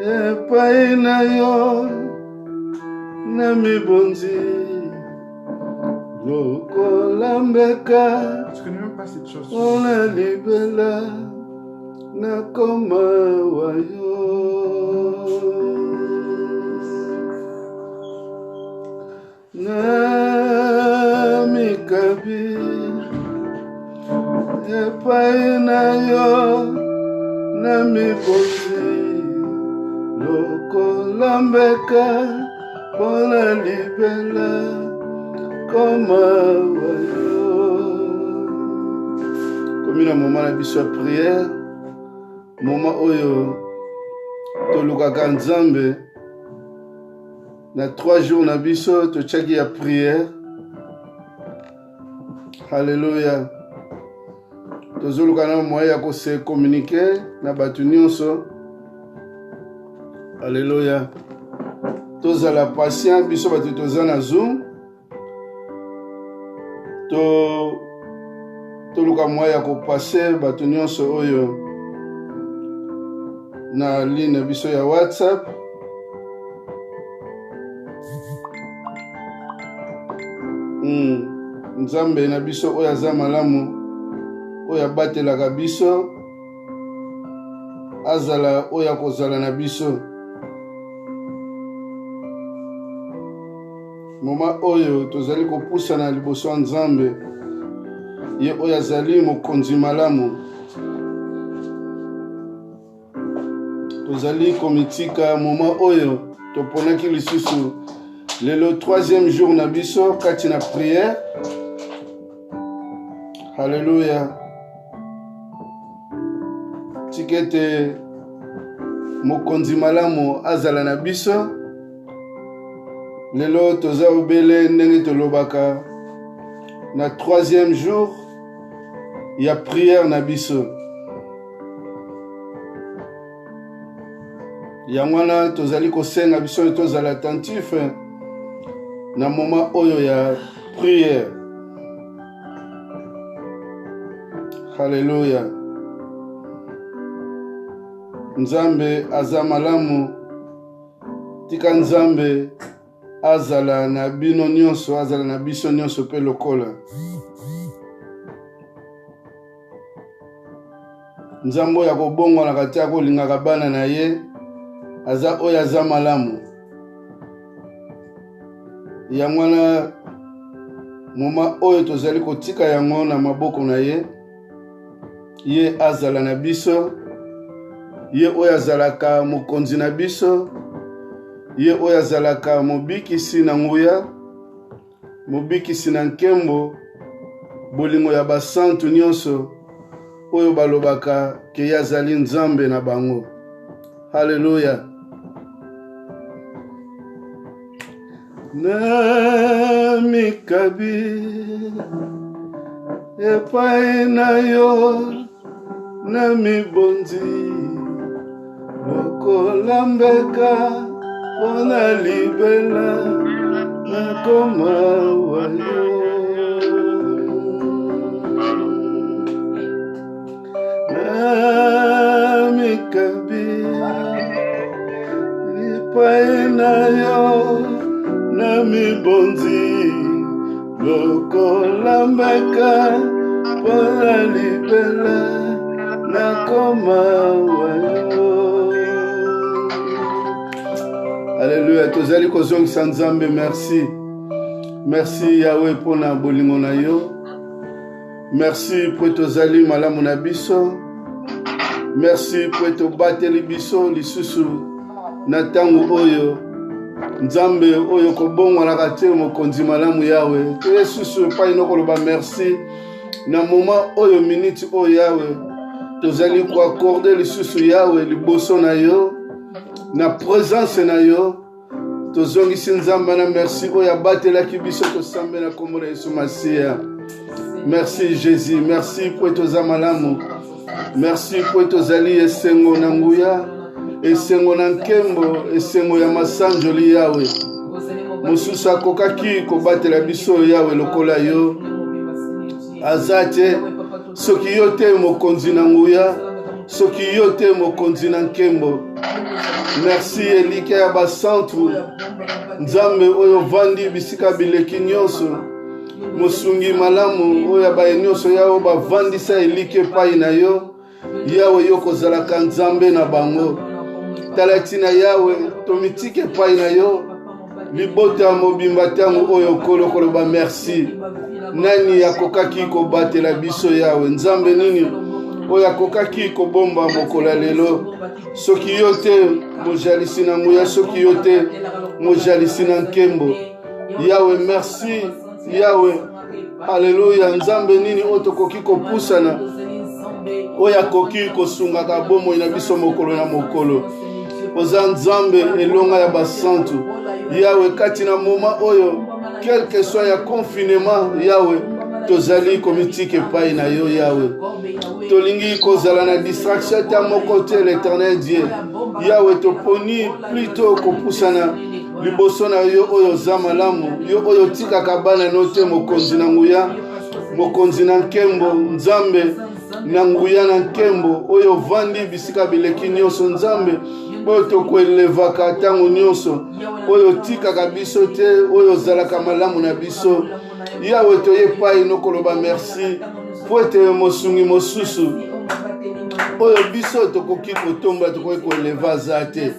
epai na yo na mibonzi lokola mbeka. Je connais même pas cette chanson. Ona libela na koma wayo na mikabi epai na yo na mibonzi lokola mbeka ona libela koma wayo. Comme un moment na biso prière, moment oyo tolukaka nzambe na 3 jours na biso tochaki ya prière. Alléluia. Tozoluka na moyen ya kose communiquer na batu nyonso. Alléluia. Tozala patient biso batu toza na Zoom. Toluka moyen ya kopase batu nyonso oyo na ligne biso ya WhatsApp. Nzambe na biso oyo aza malamu oyo abatelaka biso azala oyo akozala na biso. Moma oyo tozali kopusa na liboso ya Nzambe ye oyo azali mokonzi malamu. Tozali komitika moma oyo toponaki lisusu lelo 3e jour na biso kati na prière. Alléluia. Tikete mokonzi malamu azala na biso. Lelo toza obele ndenge tolobaka na 3e jour ya prière na biso. Yangwana tozali kosenga biso tozala attentif na moment oyo ya prière. Alléluia. Nzambe aza malamu. Tika Nzambe azala na bino nyonso, azala na biso nyonso pe lokola. Nzambe ya kobongwa na kati ya kolingaka bana na ye aza oyo aza malamu. Yangwana moma oyo tozali kotika yango na maboko na ye. Ye azala na biso. Ye oyo azalaka mokonzi na biso. Ye oyo azalaka mobikisi na nguya, mobikisi na nkembo, bolingo ya basantu nyonso oyo balobaka ke ye azali Nzambe na bango. Haleluya. Na mikabi epai na yo na mibonzi lokola mbeka ona libela na koma wayo na mikabi epai na yo na mibonzi lokola mbeka ona libela na koma wayo. Alléluia. Tozali kozongisa Nzambe merci. Merci Yahweh pona bolingo na yo. Merci po tozali malamu na biso. Merci po tobateli biso lisusu na tango oyo. Nzambe oyo kobongwa na kate mokonzi malamu Yahweh. To Yesusu pa ino koloba merci. Na moment oyo minute oyo Yahweh tozali ko accorder lisusu Yahweh liboso na yo. Na présence na yo tozongisi Nzambe na merci oyo abatelaki biso tosambe na kombo na Yesu Masiya. Merci Jésus, merci po toza malamu. Merci po tozali esengo na nguya, esengo na nkembo, esengo ya masanjoli Yahweh. Mosusu akokaki kobatela biso Yahweh lokola yo. Azate soki yo te mokonzi na nguya, soki yo te mokonzi na nkembo. Merci elike ya basantu nzambe oyo vandi bisika bileki nyonso mosungi malamu oyo baye nyonso yawo bavandisa elike pai na yo yawe yo kozalaka nzambe na bango tala tina yawe tomitike pai na yo libota ya mobimba ntango oyo nkolo koloba merci nani akokaki kobatela biso yawe nzambe nini oyo akokaki kobomba mokolo lelo soki yo te mojalisi na nguya soki yo te mojalisi na nkembo yawe merci yawe haleluya nzambe nini oyo tokoki kopusana oyo akoki kosungaka bomoi na biso mokolo na mokolo oza nzambe elonga ya basantu yawe kati na moma oyo quelque soit ya confinement yawe tozali komitike pai na yo yawe tolingi kozala na distraction ta moko te l'éternel Dieu yawe toponi plutôt kopusana liboso na yo oyo za malamu yo oyo tikaka bana no te mokonzi na nguya mokonzi na nkembo nzambe na nguya na nkembo oyo vandi bisika bileki nyonso nzambe oyo tokoelevaka ntango nyonso oyo tikaka biso te oyo ozalaka malamu na biso yawe toye pai nokoloba merci po ete mosungi mosusu oyo biso tokoki kotomba tokoki koeleva za te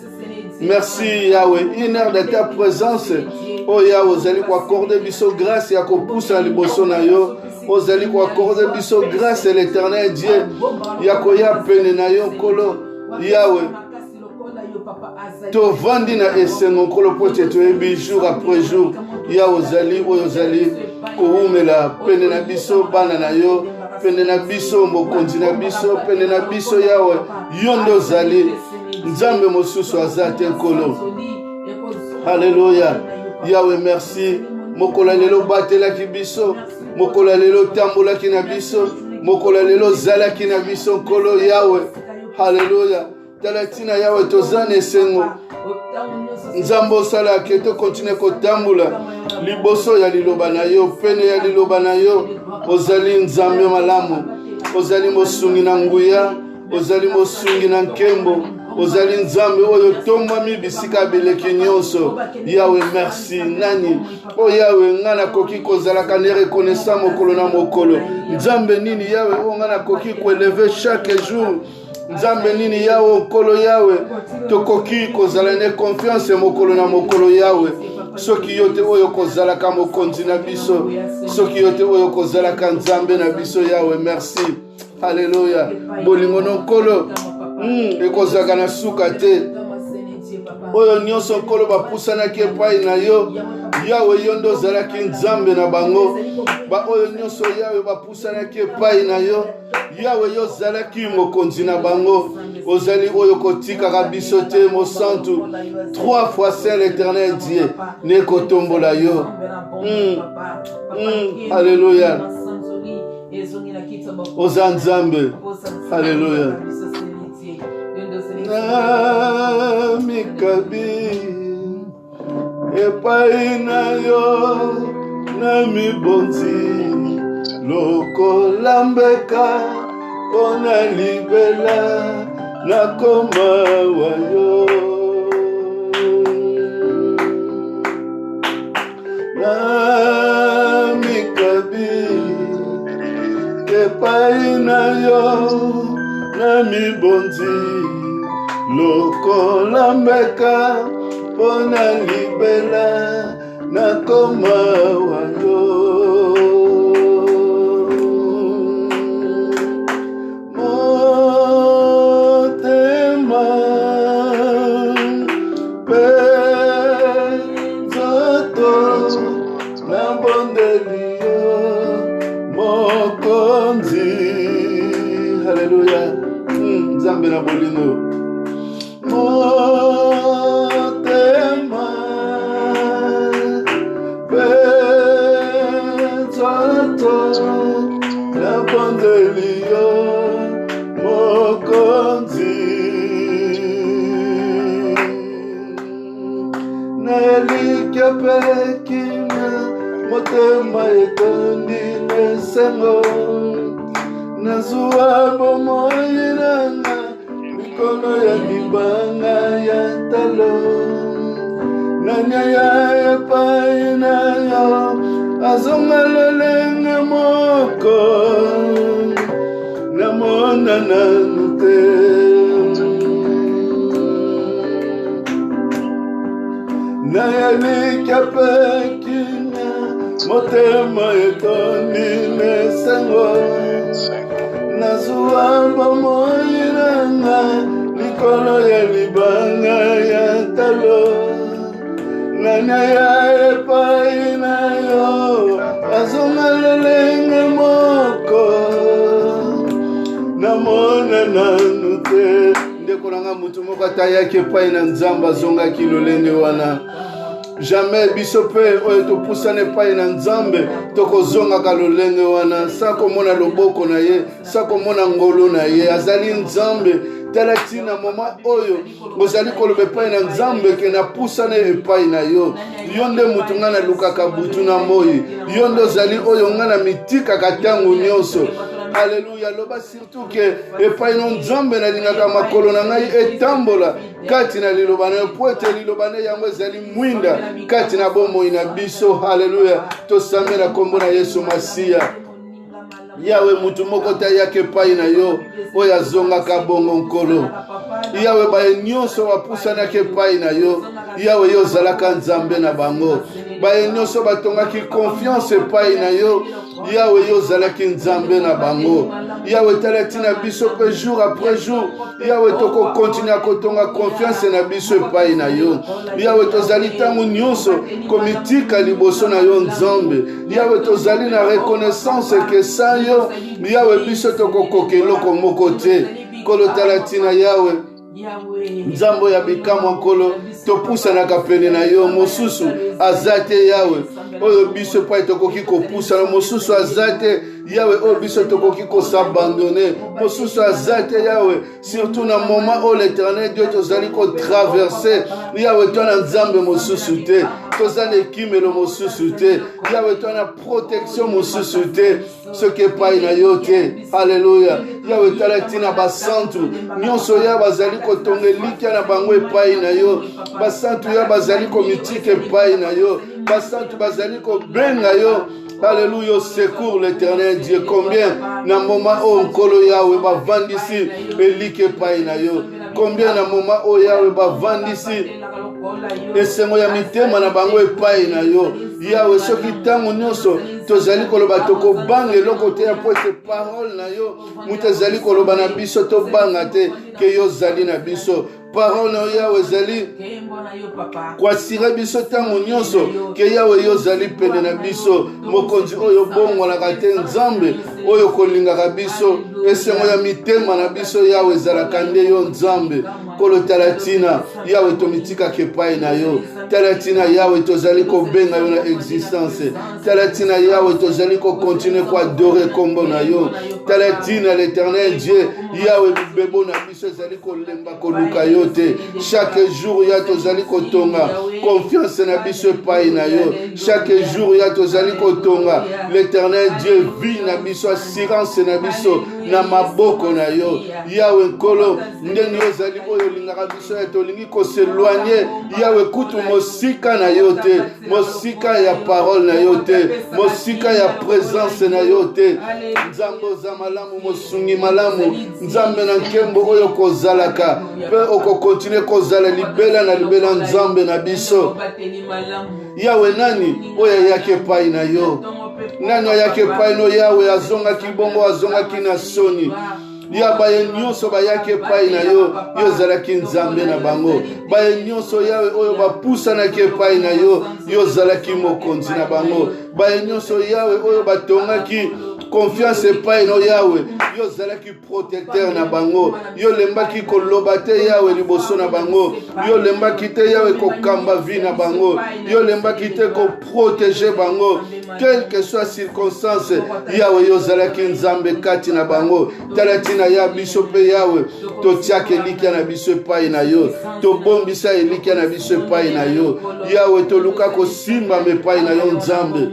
merci yawe une heure de ta présence oyo yawe ozali koakorde biso grâce ya kopusa liboso na yo ozali koakorde biso grâce l'éternel Dieu ya koya pene na yo nkolo yawe tovandi na esengo nkolo po te toyebi jour après jour yawe ozali oyo ozali kowumela pene na biso bana na yo pene na biso mokonzi na biso pene na biso yawe yo nde ozali nzambe mosusu aza te nkolo haleluya yawe merci mokolo lelo batelaki biso mokolo lelo tambolaki na biso mokolo lelo zalaki na biso nkolo yawe haleluya tala tina yawe toza na esengo nzambe osala ke tokontinue kotambola liboso ya liloba na yo pene ya liloba na yo ozali nzambe malamu ozali mosungi na nguya ozali mosungi na nkembo ozali nzambe oyo tombami bisika bileki nyonso yawe merci nani o yawe nga nakoki kozalaka ne reconnaissant mokolo na mokolo nzambe nini yawe o nga nakoki koeleve chaque jour nzambe nini yawe nkolo yawe tokoki kozala ne confiance mokolo na mokolo yawe soki yo te oyo kozalaka mokonzi na biso soki yo te oyo kozalaka nzambe na biso yawe merci haleluya bolingo nkolo ekozalaka na suka te oyo nyonso nkolo bapusanaki epai na yo yawe yo nde ozalaki nzambe na bango baoyo nyonso yawe bapusanaki epai na yo yawe yo ozalaki mokonzi na bango ozali oyo kotikaka biso te mosantu 3 fois saint l'éternel Dieu ne kotombola yo haleluya oza nzambe haleluya mikabi epai na yo na mibonzi lokola mbeka mpona libela nakoma wa yo na mikabi epai na yo na mibonzi lokola mbeka mpona libela nakoma wa yo motema pe nzoto nabondeli yo mokonzi haleluya nzambe na bolingo motema pe nzoto nabondeli yo mokonzi naliki apekina motema etondi nesengo nazwa bomoi nanga likolo ya libanga ya talo nanya ya epai na yo azonga lolenge moko namona nanu te nayalika pe kina motema etoni nesango nazuwa bomoi nanga likolo ya libanga ya talo nanya ya epai na yo azonga lolenge moko namona nanu te ndeko nanga mutu moko atayaki epai na nzambe azongaki lolenge wana jamais biso mpe oyo topusana epai na nzambe tokozongaka lolenge wana sa komona loboko na ye sa komona ngolo na ye azali nzambe tala tina moma oyo ozali koloba epai na nzambe ke napusana epai na yo yo nde mutu nga nalukaka butu na moi yo nde ozali oyo nga na mitikaka ntango nyonso. Alléluia, loba surtout que epai no nzambe nalingaka makolo na ngai etambola kati na liloba na po ete liloba na yango ezali mwinda kati na bomoi na biso. Alléluia, tosambela kombo na Yesu Masiya. Yawe mutu moko tayaki epai na yo oyo azongaka bongo nkolo. Yawe baye nyonso bapusanaki epai na yo yawe yo ozalaka nzambe na bango. Baye nyonso batongaki confiance epai na yo yawe yo ozalaki nzambe na bango. Yawe tala tina biso pe jour après jour yawe toko continue kotonga confiance na biso epai na yo. Yawe tozali tango nyonso komitika liboso na yo nzambe. Yawe tozali na reconnaissance ke sa yo yawe biso toko kokeloko moko te kolo tala tina yawe nzambo ya bikamwa nkolo topusanaka pene na yo mosusu azate yawe oyo biso pa tokoki kopusana mosusu azate yawe oyo biso tokoki kosabandone mosusu azate yawe surtout na moment oyo l'éternel Dieu tozali kotraverse yawe twana nzambe mosusu te tozana ekimelo mosusu te yawe twana protection mosusu te soki epai na yo te. Alléluia, yawe tala tina basantu nyonso ya bazali kotonga elikya na bango epai na yo basantu ya bazali komitika epai na yo basantu bazali kobenga yo. Alléluia, secours l'éternel Dieu. Combien na moment o nkolo yawe bavandisi elike epai na yo, combien na moment o yawe bavandisi esengo ya mitema na bango epai na yo yawe soki tango nyonso tozali koloba tokobanga eloko te ya po ete parole na yo mutu ezali koloba na biso tobanga te ke yo ozali na biso. Parole na yawe ezali kwasira biso tango nyonso ke yawe yo ozali pene na biso mokonzi oyo bongwanaka te nzambe oyo kolingaka biso esengo ya mitema na biso yawe ezalaka nde yo nzambe. Kolo tala tina yawe tomitikaka epai na yo. Tala tina yawe tozali kobenga yo na existence. Tala tina yawe tozali kokontinue koadore kombo na yo. Tala tina l'éternel Dieu yawe bibebo na biso ezali kolemba koluka yo te. Chaque jour ya tozali kotonga confiance na biso epai na yo. Chaque jour ya tozali kotonga l'éternel Dieu vie na biso assurance na biso na maboko na yo yawe nkolo ndenge ozali oyo lingaka biso ya tolingi koseloigner yawe kutu mosika na yo te mosika ya parole na yo te mosika ya présence na yo te. Nzambe oza malamu mosungi malamu nzambe na nkembo oyo kozalaka pe okokontinue kozala libela na libela nzambe na biso yawe nani oyo ayaki epai na yo nani ayaki epai no yawe azongaki bongo azongaki na soni ya baye nyonso bayaki epai na yo yo ozalaki nzambe na bango. Baye nyonso yawe oyo bapusanaki epai na yo yo ozalaki mokonzi na bango. Baye nyonso yawe oyo batongaki confiance epai no yawe yo ozalaki protecteur na bango. Yo lembaki koloba te yawe liboso na bango. Yo lembaki te yawe kokamba vie na bango. Yo lembaki te koprotege bango quelle que soit circonstance yawe yo ozalaki nzambe kati na bango. Tala tina ya biso pe yawe totiaka elikya na biso epai na yo tobombisa elikya na biso epai na yo yawe toluka kosimba epai na yo nzambe.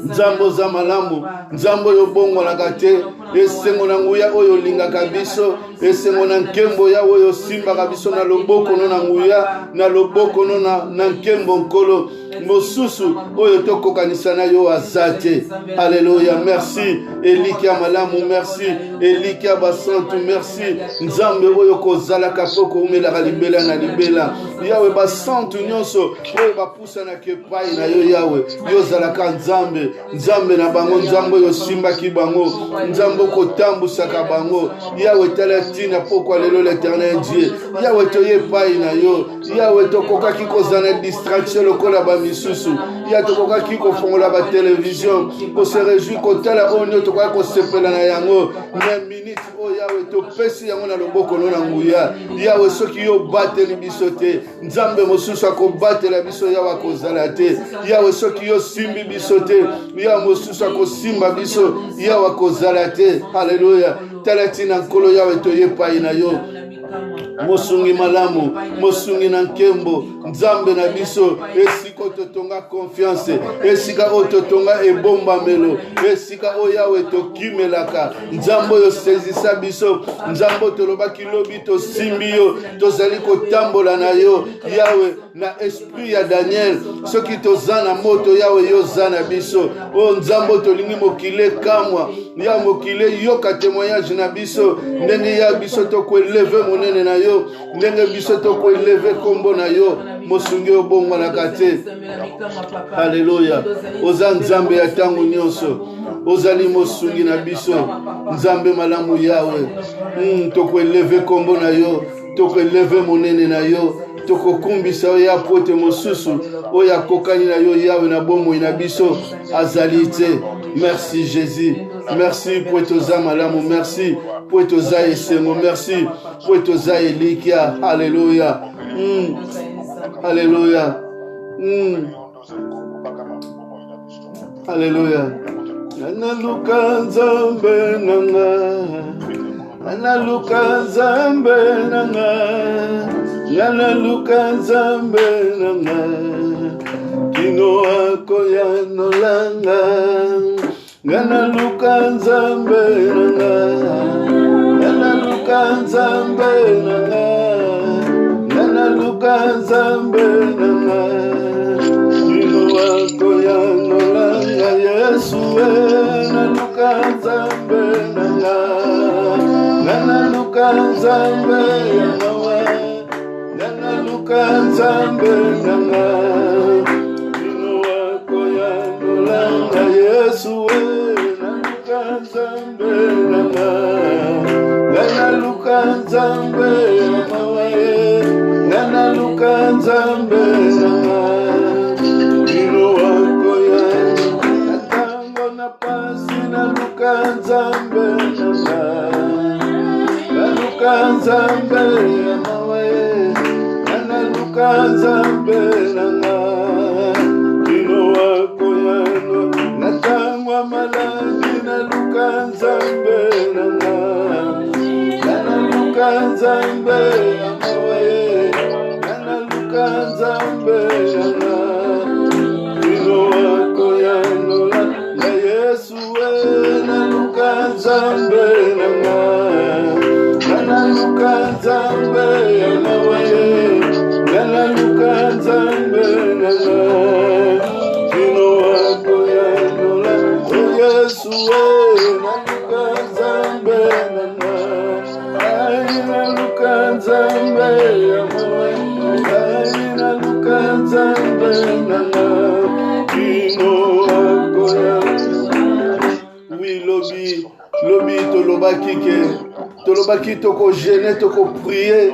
Nzambo za malamu, nzambo yo bongo na kate, esengo na nguya oyo linga kabiso, esengo na nkembo ya oyo simba kabiso na loboko no na nguya, na loboko no na nkembo nkolo, mosusu oyo toko kanisa na yo azate. Alléluia, merci, elikia malamu, merci, elikia basantu, merci, nzambe oyo kozala kapoko umela kalibela na libela, yawe basantu nyonso, oyo bapusa na kepai na yo yawe, yo zalaka nzambe, nzambe na bango, nzambe yo simba ki bango, nzambe kotambusa ka bango, yawe talatina pokwa lelo l'éternel Dieu, yawe toye pai na yo, yawe tokoka ki kozana distraction lokola ba misusu, ya tokoka ki kofongola ba télévision, ko se réjouir ko tala onyo tokoka ko sepela na yango, na minute o yawe to pesi yango na loboko no na nguya, yawe soki yo bateli biso te, nzambe mosusu akobatela biso yawe akozala te, yawe soki yo simbi biso te, yawe mosusu akosimba biso yawe akozala te. Haleluya, talatina nkolo yawe toye pai na yo, mosungi malamu, mosungi na nkembo, nzambe na biso, esika totonga confiance, esika ototonga ebomba melo, esika oyawe tokimelaka, nzambo yo sezisa biso, nzambo toloba kilobi to simbi yo, tozali kotambola na yo, yawe na esprit ya Daniel, soki tozana moto yawe yo zana biso, o nzambo tolingi mokile kamwa, ya mokile yoka témoignage na biso, ndenge ya biso toko eleve monene na yo, ndenge biso toko eleve kombo na yo, mosungi obongo na kate. Alléluia, oza nzambe ya tango nyonso, ozali mosungi na biso, nzambe malamu yawe, toko eleve kombo na yo, toko eleve monene na yo, toko kumbisa ya pote mosusu, oya kokani na yo yawe na bomo na biso azalite. Merci Jésus, merci pour toza malamu, merci pour toza esengo, merci pour toza elikia. Alléluia, alléluia, alléluia. Analuka nzambe nanga, analuka nzambe nanga, analuka nzambe nanga, kino akoya nolanga, analuka nzambe nanga, analuka nzambe nanga, analuka nzambe nanga, kino akoya nolanga. Yesu analuka nzambe nanga, analuka nzambe nanga, analuka nzambe nanga, kino akoya nolanga. Yesu analuka nzambe nanga, analuka nzambe nanga, analuka nzambe nanga, kino akoya natango na pasi naluka nzambe nanga, naluka nzambe naluka nzambe nanga, kino akoya natangwa maladi naluka nzambe nanga, naluka nzambe naluka nzambe nanga, kino akoya na Yesu naluka nzambe nanga, naluka nzambe naluka nzambe nanga, kino akoya na Yesu naluka nzambe nanga, naluka nzambe naluka nzambe nanga, kino akoya. Oui, lobi tolobaki ke tolobaki toko gêner toko prier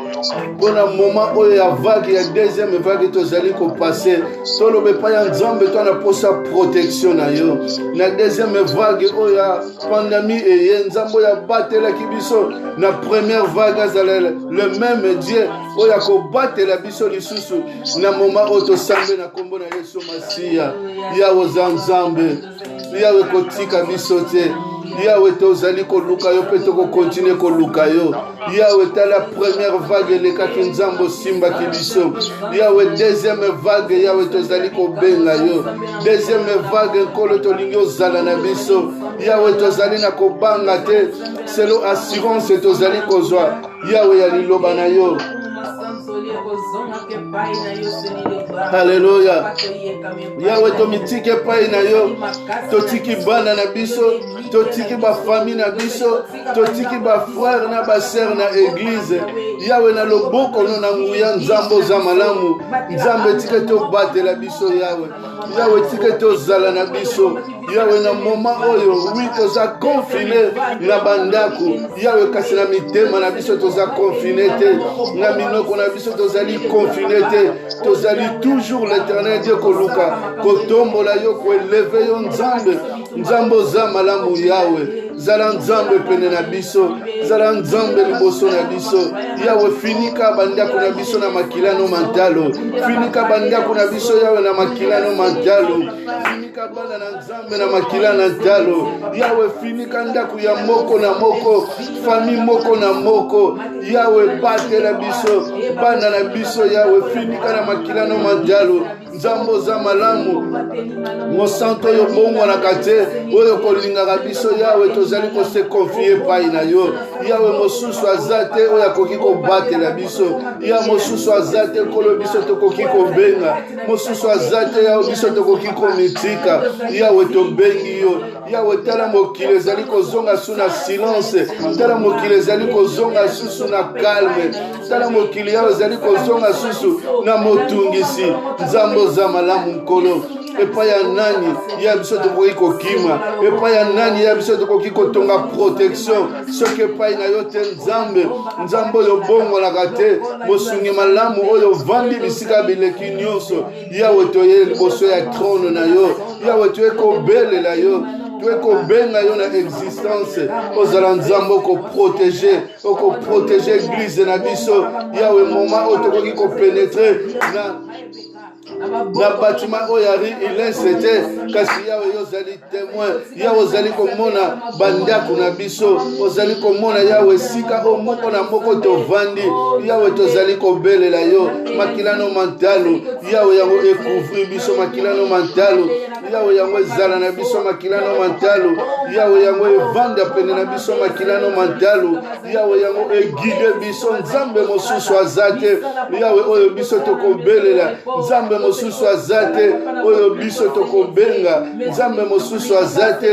pour un moment où il y a vague, il y a deuxième vague tozali ko passer tolobe pa ya nzambe to na posa protection na yo na deuxième vague où il y a pandémie et nzambo ya batela kibiso na première vague azala le même Dieu où il y a ko batela biso lisusu na moment où to sambe na kombo na Yesu Masia ya ozanzambe yawe kotika biso te Yahweh tozali koluka yo pe toko continue koluka yo. Yahweh ta la première vague le kaki nzambo simba kibiso. Yahweh deuxième vague Yahweh tozali kobenga yo. Deuxième vague nkolo tolingi ozala na biso. Yahweh tozali na kobanga te selo assurance tozali kozwa. Yahweh ya liloba na yo. Hallelujah. Yahweh tomitike pai na yo. Totiki bana na biso. Totiki ba famille na biso. Totiki ba frère na ba sœur na église. Yahweh na loboko no na nguya nzambo za malamu. Nzambe tike to batela biso Yahweh. Yahweh tike to zala na biso. Yahweh na moment oyo oui toza confiné na bandaku. Yahweh kasi na mitema na biso toza confiné te. Na minoko na biso tozali confiné te. Tozali toujours l'éternel Dieu koluka. Kotombola yo ko élever yo nzambe. Nzambo za malamu Yahweh. Zala nzambe pene na biso. Zala nzambe liboso na biso. Yahweh finika bandako na biso na makilano mantalo. Finika bandako na biso Yahweh na makilano mantalo. Finika bana na nzambe na makilano mantalo. Yahweh finika ndako ya moko na moko. Famille moko na moko. Yahweh bate na biso. Bana na biso Yahweh finika na makilano mantalo. Nzambo za malamu. Mosanto yo bongo na kate. Oyo kolinga biso Yahweh tozali ko se confier pai na yo. Yahweh mosusu azate oya koki ko batela biso. Ya mosusu azate kolo biso tokoki ko benga. Mosusu azate ya biso tokoki ko mitika. Yahweh to bengi yo. Yahweh tala mokile ezali kozonga suna silence. Tala mokile ezali kozonga susu na calme. Tala mokile Yahweh ezali kozonga susu na motungisi. Nzambo za malamu nkolo. Epa ya nani ya biso tokoki kokima. Epa ya nani ya biso tokoki kotonga protection. Soki epai na yo te nzambe. Nzambe oyo bongolaka te. Mosungi malamu oyo vandi bisika bileki nyonso. Yahweh toye liboso ya trône na yo. Yahweh toye kobelela yo. Tu es kobenga yo na existence. Ozala nzambe oko protéger église na biso. Yahweh moment oyo tokoki ko pénétrer na bâtiment oyo ari ilesete kasi Yahweh ozali témoin. Yahweh ozali komona bandako na biso. Ozali komona Yahweh sika o moko na moko tovandi. Yahweh tozali kobelela yo makilano mantalo. Yahweh yango ekouvri biso makilano mantalo. Yahweh yango ezala na biso makilano mantalo. Yahweh yango evanda pene na biso makilano mantalo. Yahweh yango egide biso nzambe mosusu azate. Yahweh oyo biso tokobelela nzambe mosusu azate oyo biso tokobenga nzambe mosusu azate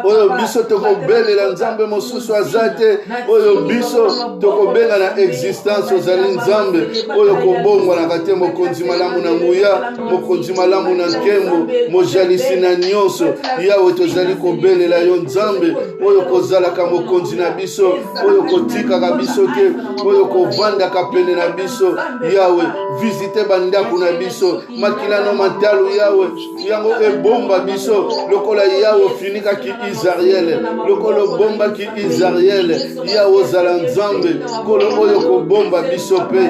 oyo biso tokobelela nzambe mosusu azate oyo biso tokobenga na existence ozali nzambe oyo kobongwanaka te mokonzi malamu na nguya mokonzi malamu na nkembo mojalisi na nyonso Yahweh tozali kobelela yo nzambe oyo kozalaka mokonzi na biso oyo kotikaka biso te oyo kovandaka pene na biso Yahweh visite bandako na biso makilano mantalo Yahweh yango ebomba biso lokola Yahweh finika ki Israel lokolo bomba ki Israel Yahweh zala nzambe kolo oyo kobomba biso pe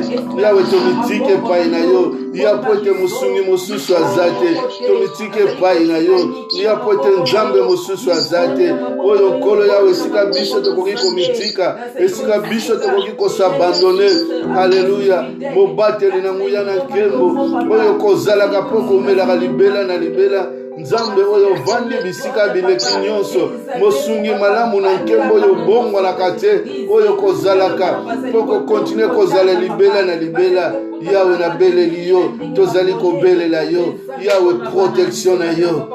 Yahweh tomitike pai na yo ya pote musungi mosusu azate tomitike pai na yo ya pote nzambe mosusu azate oyo kolo Yahweh sika biso tokoki komitika esika biso tokoki kosabandone haleluya mobateli na nguya na nkembo oyo kozalaka po komelaka libela na libela nzambe oyo vandi bisika bileki nyonso mosungi malamu na nkembo oyo bongwanaka te oyo kozalaka po kokontinue kozala libela na libela Yahweh na beleli yo tozali kobelela yo Yahweh protection na yo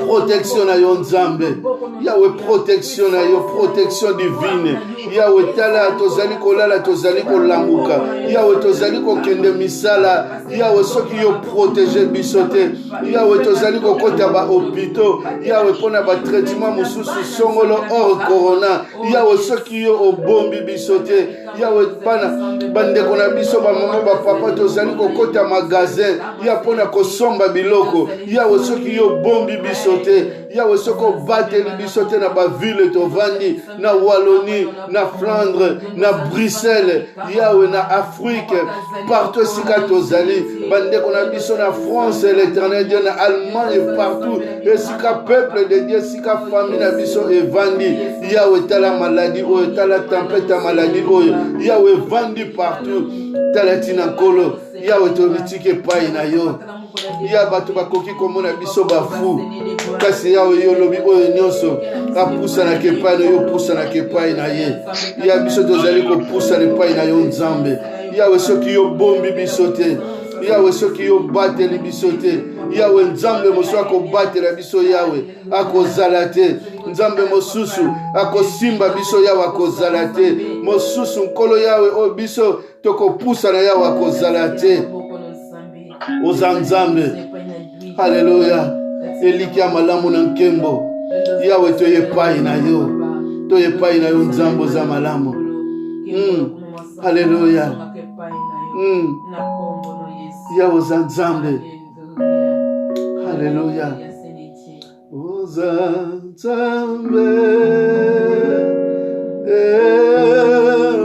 protection na yo nzambe Yahweh protection na yo protection divine Yahweh tala tozali kolala tozali kolambuka Yahweh tozali kokende misala Yahweh soki yo protéger biso te Yahweh tozali kokota ba hôpitaux Yahweh pona ba traitement mosusu songolo hors corona Yahweh soki yo obombi biso te Yahweh pana bandeko na biso ba mama ba papa tozali kokota magasin ya pona kosomba biloko Yahweh soki yo bombi bombi bisote Yahweh soko bateli bisote na ba ville tovandi na Wallonie na Flandre na Bruxelles Yahweh na Afrique partout sika tozali bande kona biso na France l'éternel Dieu na Allemagne partout et sika peuple de Dieu sika famille na biso evandi Yahweh tala maladie oyo tala tempête ya maladie oyo Yahweh vandi partout tala tina kolo Yahweh tobitike pai na yo ya bato bakoki komona biso bafu kasi Yahweh yo lobi oyo nyonso apusa na kepai na yo pusa na kepai na ye ya biso tozali kopusa na pai na yo Nzambe Yahweh soki yo bombi biso te Yahweh soki yo bateli biso te Yahweh Nzambe mosusu akobatela biso Yahweh akozala te Nzambe mosusu akosimba biso Yahweh akozala te mosusu nkolo Yahweh oyo biso tokopusa na Yahweh akozala te oza Nzambe haleluya eliki ya malamu na nkembo Yahweh toyepai na yo Nzambe oza malamu haleluya Yahweh oza Nzambe haleluya oza Nzambe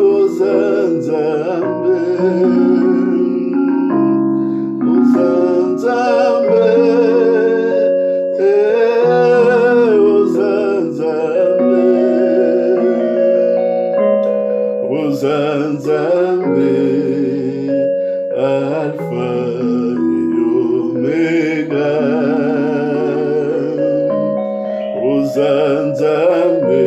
oza Nzambe oza Nzambe oza Nzambe oza Nzambe Alpha et Omega oza Nzambe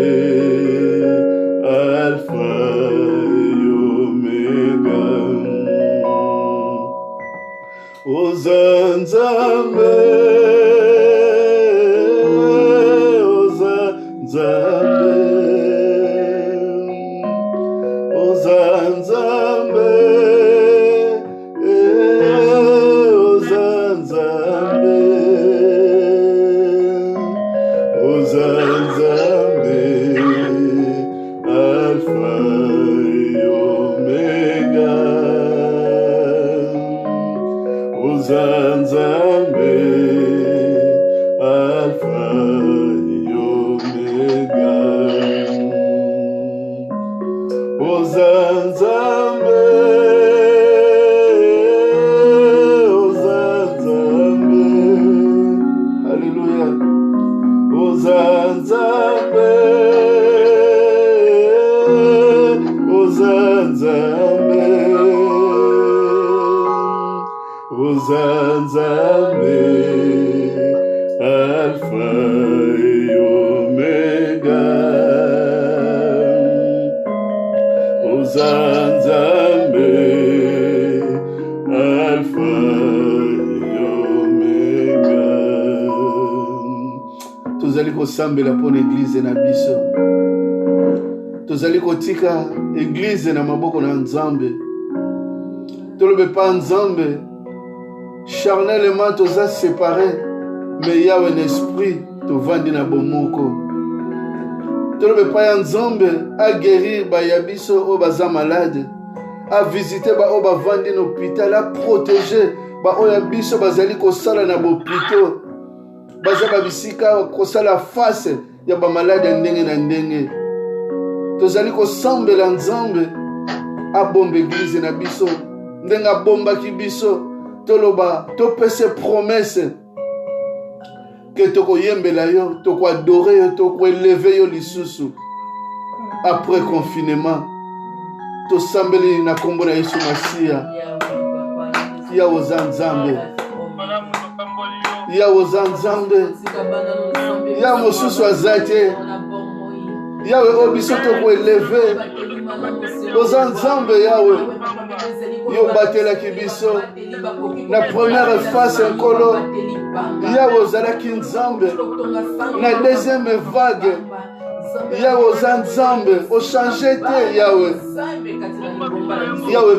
Alpha et Omega oza Nzambe oza Nzambe oza Nzambe oza Nzambe oza Nzambe Alpha et Omega oza Nzambe Alpha et Omega oza Nzambe oza Nzambe haleluya oza Nzambe oza Nzambe oza Nzambe Alpha et Omega oza Nzambe Alpha et Omega tozali kosambela mpona eglize na biso tozali kotika eglize na maboko na Nzambe tolobe pa Nzambe charnellement toza séparé mais Yahweh en esprit tovandi na bomoko tolobe pa ya Nzambe a guérir ba ya biso o baza malade a visiter ba o bavandi na hôpital a protéger ba o ya biso bazali kosala na bopito baza babisika kosala face ya ba malade ndenge na ndenge tozali kosambela Nzambe a bomba église na biso ndenge abombaki biso toloba topese promesse que tokoyembela yo tokoadore yo tokoeleve yo lisusu après confinement tosambeli na kombo na Yesu Masiya Yahweh oza Nzambe Yahweh oza Nzambe Yahweh mosusu aza te Yahweh oyo biso tokoeleve oza Nzambe Yahweh yo batelaki biso na première face nkolo Yahweh ozalaki Nzambe na deuxième vague Yahweh oza Nzambe ochange te Yahweh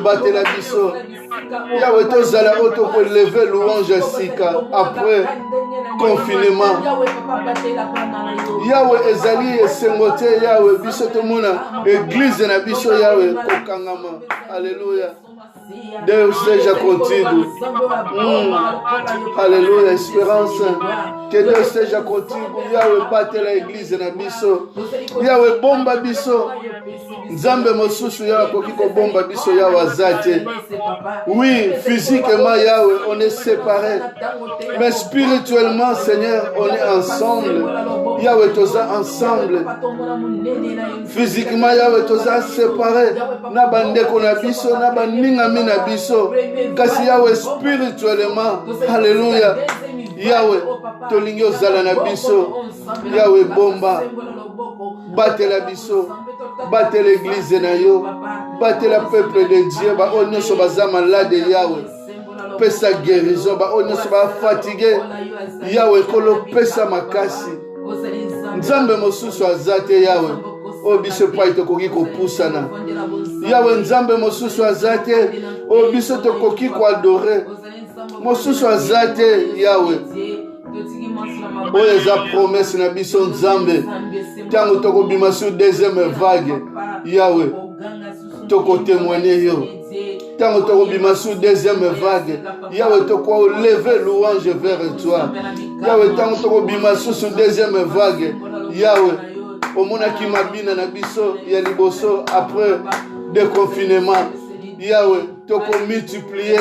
batela biso Yahweh tozala oyo tokoeleve louange sika après confinement Yahweh ezali esengo te Yahweh biso tomona église na biso Yahweh kokangama alléluia Deus seja contigo. Aleluia, esperança. Que Deus seja contigo. Yahweh bate a igreja na biso. Yahweh bomba biso. Nzambe mosusu Yahweh kokiko bomba biso Yahweh azate. Oui, physiquement Yahweh, on est séparés. Mais spirituellement, Seigneur, on est ensemble. Yahweh toza ensemble. Physiquement Yahweh toza séparés. Na bandeko na biso, na baningami na biso. Kasi Yahweh spirituellement, alléluia. Yahweh, tolingi ozala na biso. Yahweh bomba. Bate la biso. Bate l'église na yo. Bate la peuple de Dieu. Ba onyo so baza malade Yahweh. Pesa guérison. Ba onyo so ba fatigué. Yahweh kolo pesa makasi. Nzambe mosusu azate Yahweh. O biso pa itokoki kopusana. Yahweh nzambe mosusu azate. O biso tokoki ko adorer. Mosusu azate Yahweh. Oyo eza promesse na biso nzambe. Tango toko bima sur deuxième vague. Yahweh. Toko témoigner yo. Tango toko bima sur deuxième vague. Yahweh toko lever louange vers toi. Yahweh tango toko bima sur deuxième vague. Yahweh. Omona ki mabina na biso ya liboso après déconfinement. Yahweh toko multiplier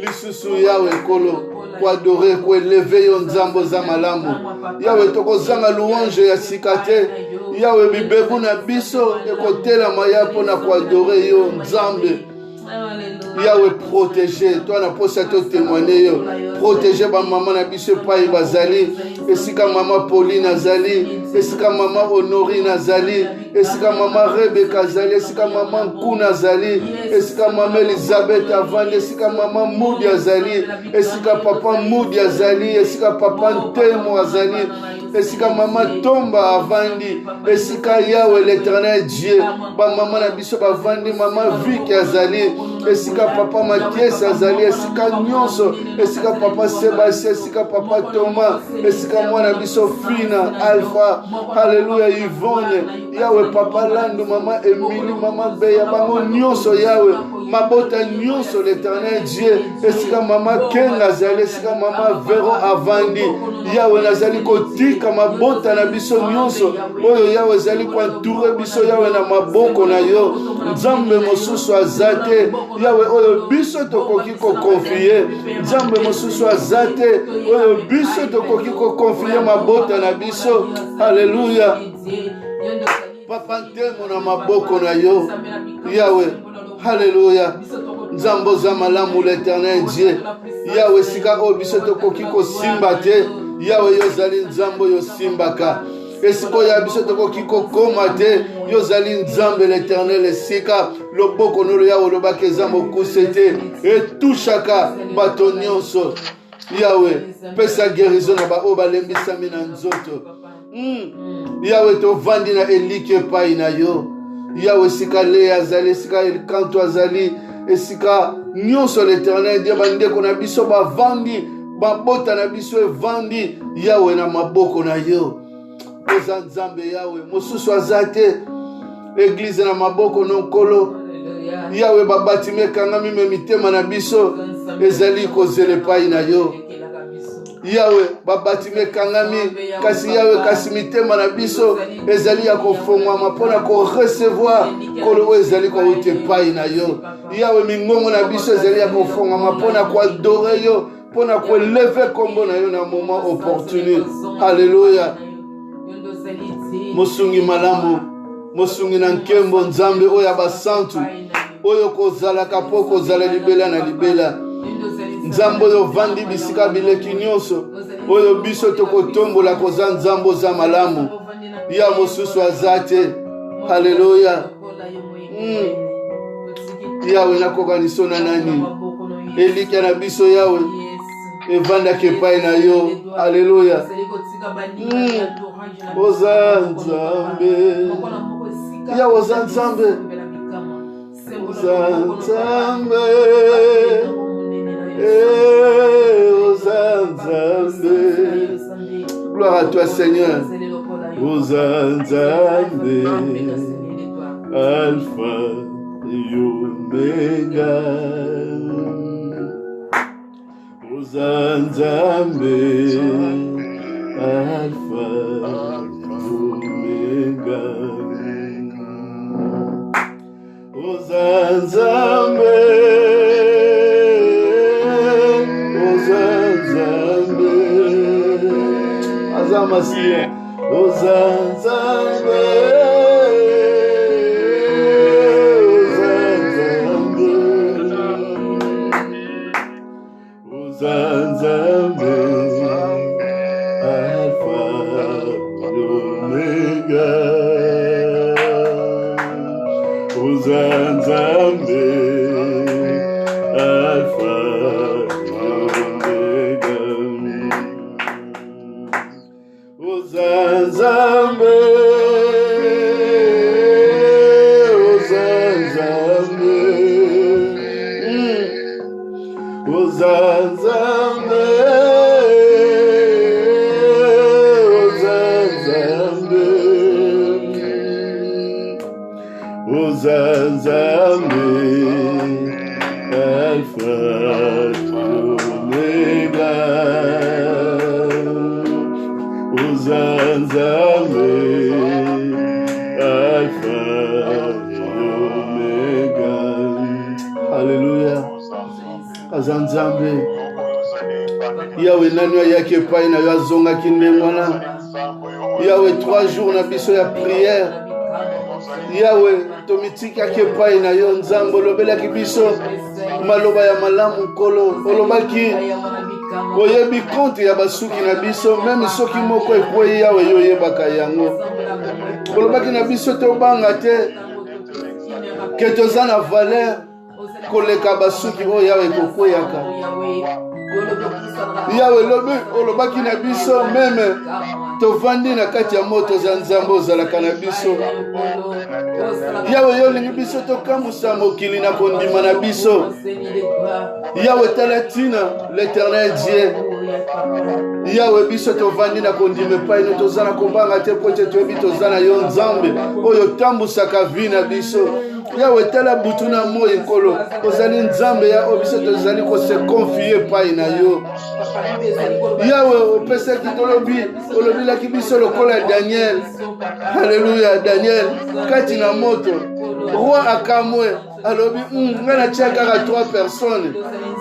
lisusu Yahweh kolo kwa adorer kwa élever yo nzambo za malamu. Yahweh toko zanga louange ya sikate. Yahweh bibebu na biso ekotela maya pona kwa adorer yo nzambe. Yahweh protéger toi na posa to témoigner yo. Protéger ba maman na biso pa bazali. Esika mama Pauline azali, esika mama Honorine azali, esika mama Rebecca azali, esika mama Nkuna azali, esika mama Elizabeth avandi, esika mama Moudi azali, esika papa Moudi azali, esika papa Ntemo azali, esika mama Tomba avandi, esika Yahweh l'éternel Dieu, ba mama na biso bavandi, mama Vicky azali, esika papa Mathias azali, esika nyonso, esika papa Sébastien, esika papa Thomas, esika mwana biso Fina, Alpha, Alléluia, Yvonne, Yahweh papa Landu, mama Emily, mama Beya, bango nyonso Yahweh, mabota nyonso l'éternel Dieu, esika mama Kenga azali, esika mama Vero avandi, Yahweh nazali kotika mabota na biso nyonso, oyo Yahweh zali kwantoure biso Yahweh na maboko na yo, nzambe mosusu azate, Yahweh oyo biso tokoki ko confier, nzambe mosusu azate, oyo biso tokoki ko confier mabota na biso, alléluia. Papa ntemo na maboko na yo, Yahweh, alléluia. Nzambo za malamu l'éternel Dieu, Yahweh sika oyo biso tokoki ko simba te, Yahweh yo zali nzambo yo simbaka. Esiko ya biso tokoki kokoma te, yo zali nzambe l'éternel esika loboko nolo Yahweh lobaka eza mokuse te, etushaka bato nyonso. Yahweh pesa guérison na ba oyo balembisami na nzoto. Yahweh tovandi na elike epai na yo. Yahweh esika Lea azali, esika Elkanto azali, esika nyonso l'éternel Dieu bandeko na biso bavandi, babota na biso evandi, Yahweh na maboko na yo. Oza nzambe Yahweh mosusu azate, église na maboko nonkolo. Yahweh babatime kangami me mitema na biso ezali kozela epai na yo. Yahweh babatime kangami kasi Yahweh kasi mitema na biso ezali ya kofongwama mpona korecevoir kolo ezali kouta epai na yo. Yahweh mingongo na biso ezali ya kofongwama mpona koadore yo, mpona koeleve kombo na yo na moment opportune. Alléluia. Mosungi malamu, mosungi na nkembo nzambe oyo ya basantu, oyo kozalaka po kozala libela na libela. Nzambe oyo vandi bisika bileki nyonso, oyo biso tokotombola koza nzambe za malamu. Ya mosusu azate. Haleluya. Yahweh nakokaniso na nani? Elika na biso Yahweh evanda kepai na yo. Haleluya. Oza nzambe. Yahweh oza nzambe. Oza nzambe. Oza nzambe. Gloire à toi Seigneur. Oza nzambe. Alpha Omega. Uzanzambe Alpha Omega. Uzanzambe Azamasia Uzanzambe Uzanzambe Alpha Omega. Uzanzambe Alpha Omega. Uzanzambe Uzanzambe Uzanzambe Alpha Omega. Uzanzambe Alpha Omega. Hallelujah. Azanzambe Yahweh nanyo yake pai na yazonga kindemwana. Yahweh 3 jours na biso ya prière. Yahweh tomitika ke pai na yo nzambo lobelaki biso maloba ya malamu kolo olobaki oyebi konte ya basuki na biso même soki moko ekwe Yahweh yo yebaka yango olobaki na biso tobanga te ke toza na valeur koleka basuki oyo Yahweh kokweyaka. Yahweh lobi olobaki na biso meme tovandi na kati ya moto za nzambe ozalaka na biso. Yahweh yo lingi biso tokambusa mokili na kondima na biso. Yahweh tala tina l'Éternel Dieu. Yahweh biso tovandi na kondima epai no tozana kobanga te po te toyebi tozana yo nzambe oyo tambusaka vi na biso. Yahweh tala butu na moi ekolo ozali nzambe ya obiso tozali kose confie epai na yo. Yahweh opesaki tolobi olobilaki biso lokola Daniel. Haleluya. Daniel kati na moto roi akamwe alobi nga natia kaka 3 personnes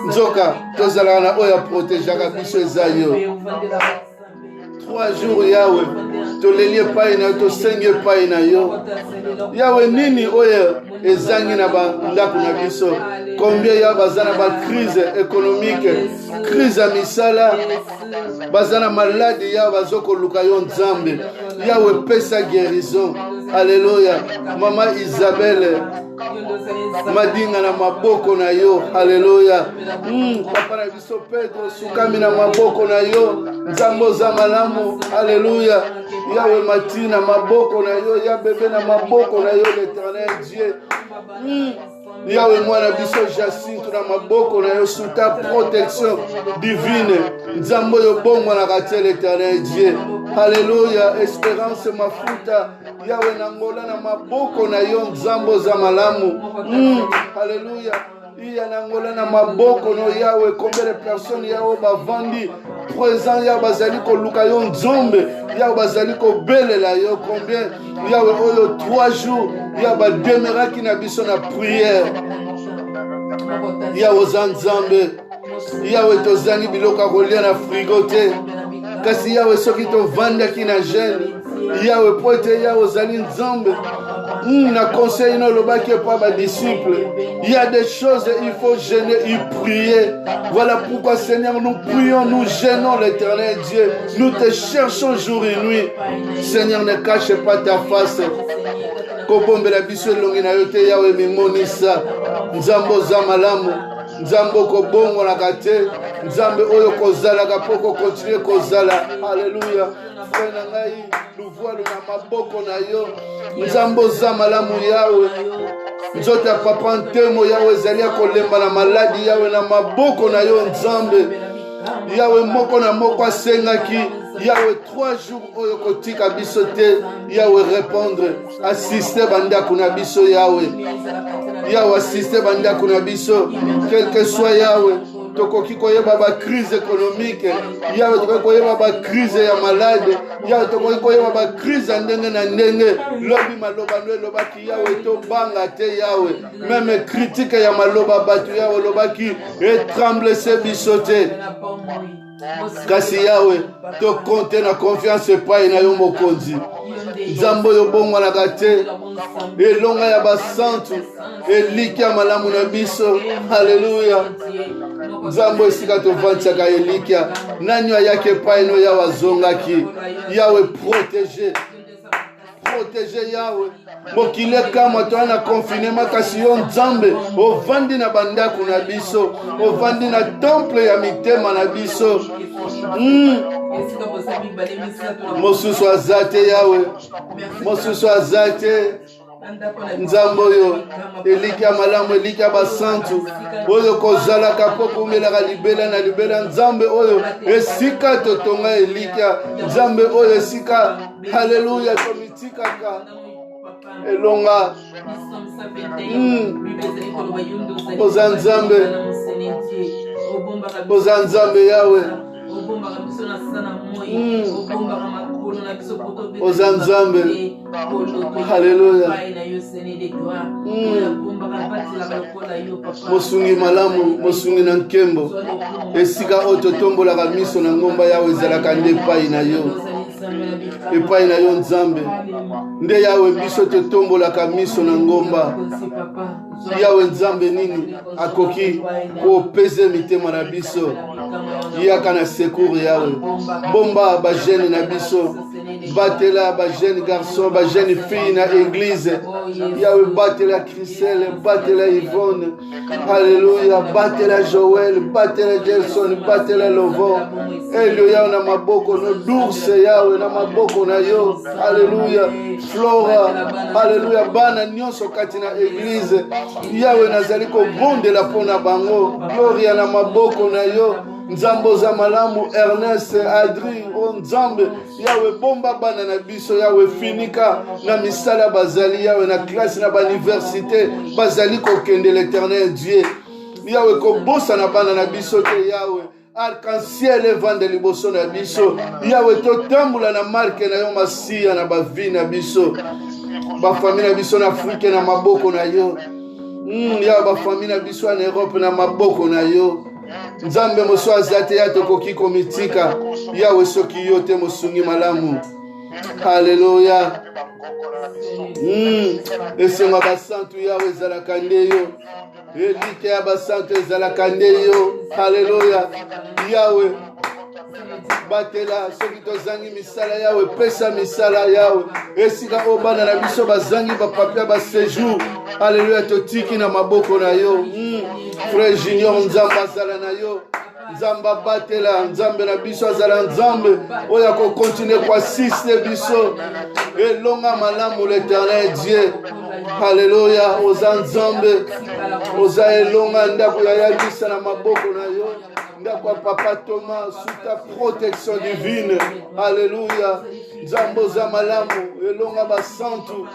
nzoka tozalaka na oyo aprotegeaka biso eza yo. 3 jours Yahweh toleli epai na yo tosengi epai na yo. Yahweh nini oyo ezangi na bandako na biso. Combien ya baza na ba crise économique, crise ya misala, baza na maladi ya bazokoluka yo nzambe. Yahweh pesa guérison. Alléluia. Mama Isabelle madinga na maboko na yo. Alléluia. Papa na biso Pedro sukami na maboko na yo. Nzambo za malamu. Alléluia. Yahweh matina maboko na yo. Ya bebe na maboko na yo l'Éternel Dieu. Yahweh mwana biso Jacinto na maboko na yo sous ta protection divine. Nzambo yo bongo na katia l'Éternel Dieu. Alléluia. Espérance mafuta Yahweh nangola na maboko na yo nzambo za malamu. Alléluia. iya nangola na maboko no Yahweh. Combien de personnes Yahweh bavandi présent Yahweh bazali ko luka yo nzombe Yahweh bazali ko belela yo. Combien Yahweh oyo 3 jours Yahweh demeuraki na biso na prière. Yahweh zanzambe Yahweh tozangi biloka kolia na frigo te kasi Yahweh soki tovandaki na jeune Yahweh poete Yahweh zali nzambe. Na conseil no lobaki pas ma disciple. Il y a des choses il faut jeûner et prier. Voilà pourquoi Seigneur nous prions, nous gênons l'Éternel Dieu. Nous te cherchons jour et nuit. Seigneur ne cache pas ta face. Kobombe la biso longi na yote Yahweh mimonisa. Nzambo za malamu. Nzambo kobongo na kate. Nzambe oyo kozala kapoko continue kozala. Alléluia. Frère na ngai luvualu na maboko na yo. Nzambo za malamu Yahweh. Nzota papa ntemo Yahweh zali kolemba na maladi Yahweh na maboko na yo nzambe. Yahweh moko na moko asengaki Yahweh 3 jours oyo kotika biso te Yahweh répondre assister banda kuna biso Yahweh assister banda kuna biso quel que soit Yahweh tokoki koyeba ba crise économique Yahweh tokoki koyeba ba crise ya malade Yahweh tokoki koyeba ba crise ndenge na ndenge lobi maloba no lobaki Yahweh to banga te Yahweh même critique ya maloba batu Yahweh lobaki tremble se biso te kasi Yahweh to compte na confiance epai na yo mokonzi nzambe oyo bongwanaka te elonga ya basantu elikia malamu na biso haleluya nzambe esika tovantisaka elikia nani ayaki epai no Yawe azongaki Yawe protege Yawe mokili kama toana confinement kasi yo nzambe ovandi na bandako na biso ovandi na temple ya mitema na biso mosusu azate Yawe mosusu azate nzambe oyo elikia malamu elikia basantu oyo kozalaka po komelaka libela na libela nzambe oyo esika totonga elikia nzambe oyo esika haleluya tomitikaka elonga oza nzambe Yawe oza nzambe haleluya mosungi malamu mosungi na nkembo esika oyo totombolaka miso na ngomba Yawe ezalaka nde epai na yo nzambe nde Yawe biso totombolaka miso na ngomba Yawe nzambe nini akoki kopesa mitema na biso yaka na secours Yawe bomba ba jeune na biso batela ba jeune garçon ba jeune fille na église Yawe batela Christelle batela Yvonne haleluya batela Joël batela Gelson batela Lovo elio Yawe na maboko no d'ours Yawe na maboko na yo haleluya Flora haleluya bana nyonso kati na église Yawe nazali kobondela pona bango gloria na maboko na yo nzambo za malamu Ernest Adri o nzambe Yawe bomba bana na biso Yawe finika na misala bazali Yawe na classe na ba université bazali kokende l'éternel Dieu Yawe kobosa na bana na biso te Yawe arc-en-ciel evande liboso na biso Yawe totambula na marke na yo masiya na bavi na biso bafamile na biso na Afrique na maboko na yo Yawe bafamile na biso na Europe na maboko na yo nzambe moso azate ya tokoki komitika Yawe soki yo te mosungi malamu haleluya esenga basantu Yawe ezalaka nde yo elike ya basantu ezalaka nde yo haleluya Yawe batela soki tozangi misala Yawe pesa misala Yawe esika o bana na biso bazangi bapapia ba séjour haleluya totiki na maboko na yo frère Junior nzambe azala na yo nzambe batela nzambe na biso azala nzambe oyo akokontinue koasiste biso elonga malamu l'éternel Dieu haleluya oza nzambe oza elonga ndako ya yabisa na maboko na yo ndako ya papa Thomas sous ta protection divine haleluya nzambe oza malamu elonga basantu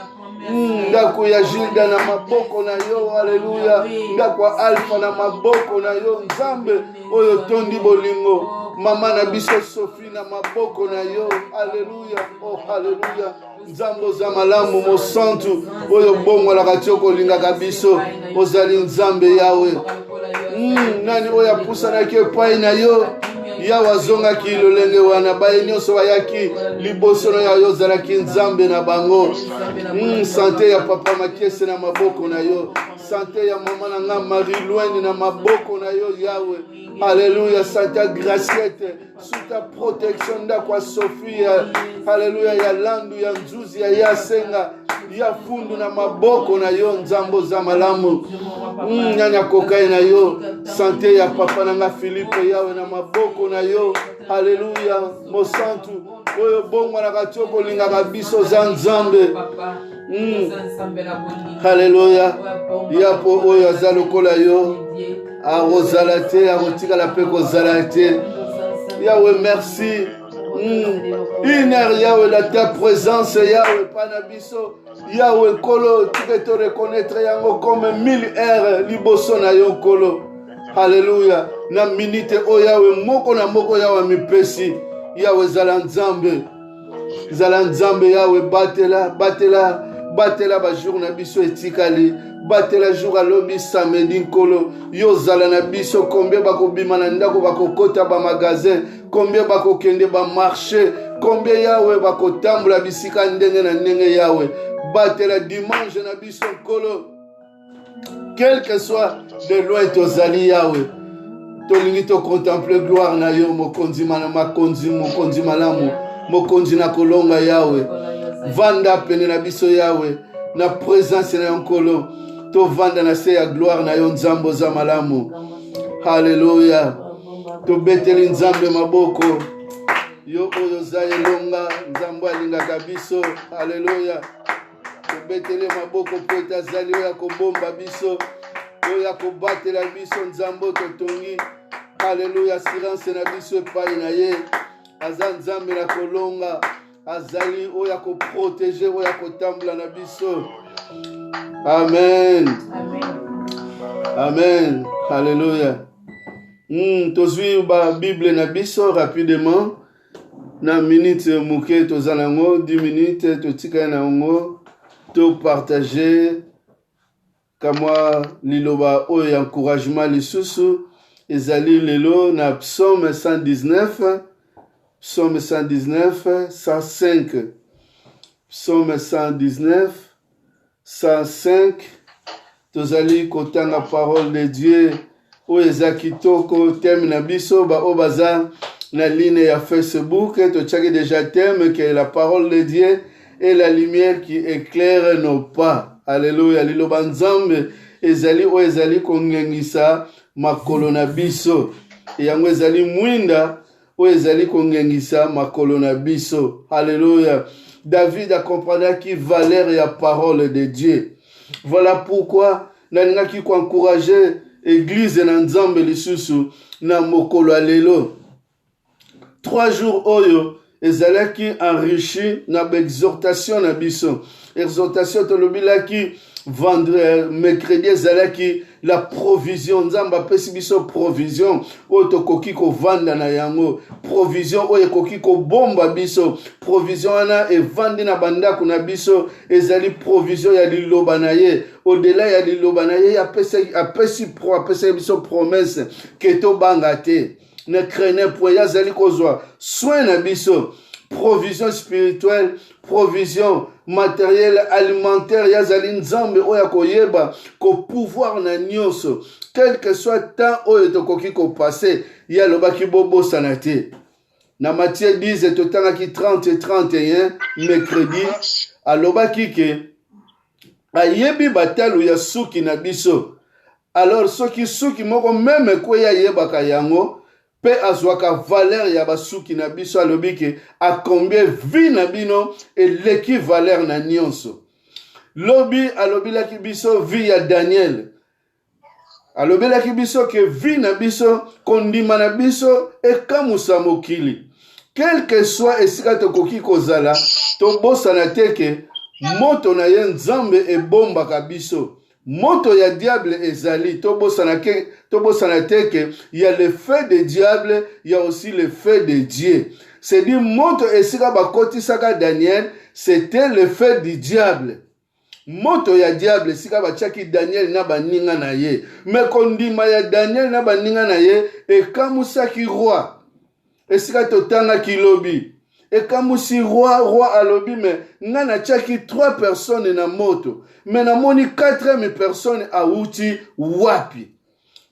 ndako ya Gilda na maboko na yo haleluya ndako ya Alpha na maboko na yo nzambe oyo tondi bolingo mama na biso Sophie na maboko na yo haleluya oh haleluya nzambe oza malamu mosantu oyo bongolaka ti okolingaka biso ozali nzambe Yawe nani oyo apusanaki epai na yo Yawe azongaki lolenge wana baye nyonso bayaki liboso na yo ozalaki nzambe na bango sante ya papa Makiese na maboko na yo sante ya mama na nga Marie Louane na maboko na yo Yawe haleluya sante Graciette sous ta protection ndako Sophie haleluya ya landu ya nzuzi ya yasenga ya fundu na maboko na yo nzambo za malamu nyanya kokai na yo sante ya papa na nga Philippe Yawe na maboko na yo haleluya mosantu oyo bongo na katoko lingaka biso za nzambe haleluya yapo oyo aza lokola yo akozala te akotikala mpe kozala te Yawe merci Une heure, Yahweh, dans ta présence, Yahweh, Panabiso, Yahweh, Kolo, tu peux te reconnaître, Yahweh, comme 1000 heures, Liboso na yo, Kolo. Alléluia. Na minute, oh Yahweh, moko na moko, Yahweh, mi pesi, Yahweh, Zalanzambe. Zalanzambe, Yahweh, batela, batela, batela, ba jour na biso etikali. Batela jour alobi samedi nkolo yo zala na biso combien bakobima na ndako bakokota ba magasin combien bakokende ba marché combien Yahweh bakotambola bisika ndenge na ndenge Yahweh batela dimanche na biso nkolo quel que soit de loin tozali Yahweh tolingi to contempler gloire na yo mokonzi mokonzi malamu mokonzi na kolonga Yahweh vanda pene na biso Yahweh na présence na nkolo to vanda na se ya gloire na yo nzambo za malamu. Hallelujah. To beteli nzambe maboko. Yo oyo za elonga nzambo alingaka biso. Hallelujah. To beteli maboko po etazali oyo akobomba biso. Oyo akobatela biso nzambo totongi. Hallelujah. Silence na biso epai na ye. Aza nzambe na kolonga. Azali oyo akoprotege oyo akotambola na biso. Amen. Amen. Amen. Alléluia. Tozwi ba Bible na biso rapidement. Na minute muke tozanango 10 minutes totika na ngo to partager kamwa liloba oyo encouragement lisusu ezali lelo na psaume 119 psaume 119 105 psaume 119 105, tozali kotanga parole de Dieu, oeza kitoko thème na biso ba obaza na ligne ya Facebook, to tchaki déjà thème que la parole de Dieu est la lumière qui éclaire nos pas. Alléluia, liloba nzambe ezali oezali kongengisa makolo na biso. Yango ezali mwinda oezali kongengisa makolo na biso. Alléluia. David a compris qui valeur et la parole de Dieu. Voilà pourquoi nanga ki ko encourager église na nzambe lisusu na mokolo alelo. 3 jours oyo ezalaki enrichi na exhortation na biso. Exhortation tolobilaki vendredi mercredi ezalaki la provision nzamba pesi biso provision oyo tokoki kovanda na yango provision oyo ekoki kobomba biso provision wana evandi na bandako na biso ezali provision ya liloba na ye au-delà ya liloba na ye apesi biso promesse ke tobanga te ne craignez point yazali kozwa soin na biso provision spirituelle provision matériel alimentaire yazali nzambe oya koyeba ko pouvoir na nyonso quel que soit temps oyo tokoki ko passer ya lobaki bobosa na te na Matthieu 10 totangaki 30 et 31 mercredi alobaki ke ayebi batalu ya suki na biso alors soki suki moko meme ko ya yebaka yango pe azwaka valeur ya basuki na biso alobiki a combien vie na bino eleki valeur na nyonso lobi alobilaki biso vie ya Daniel alobelaki biso ke vie na biso kondima na biso ekamusa mokili quel que soit esika tokoki kozala tobosana teke moto na ye nzambe ebombaka biso moto ya diable ezali tobosana teke il y a le feu de diable il y a aussi le feu de Dieu c'est dit moto esika bakotisaka Daniel c'était le feu du diable moto ya diable esika batiaki Daniel na baninga na ye mais kondima ya Daniel na baninga na ye ekamusaki roi esika totangaki lobi ekamusi roi alobi me nga natiaki 3 personnes na moto me namoni 4000 personnes auti wapi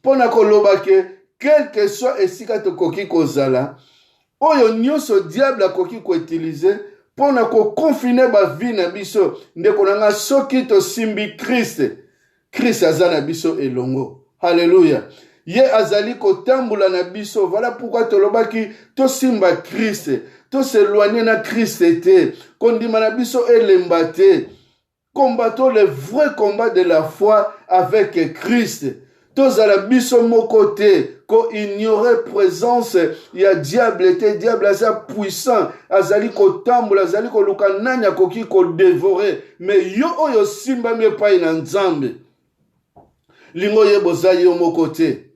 pona koloba ke quel que soit esika tokoki kozala oyo nyonso diable akoki koutilize pona kokonfine bavi na biso ndeko nanga soki tosimbi Christ aza na biso elongo Alléluia ye azali kotambola na biso voilà pourquoi tolobaki tosimba Christ to s'éloigner na Christ te kondima na biso elemba te combattons le vrai combat de la foi avec Christ tozala biso moko te ko ignorer présence ya diable te. Diable aza puissant, azali kotambola, azali koluka nani akoki kodévorer, mais yo oyo simbami epai na Nzambe lingo yeboza yo moko te.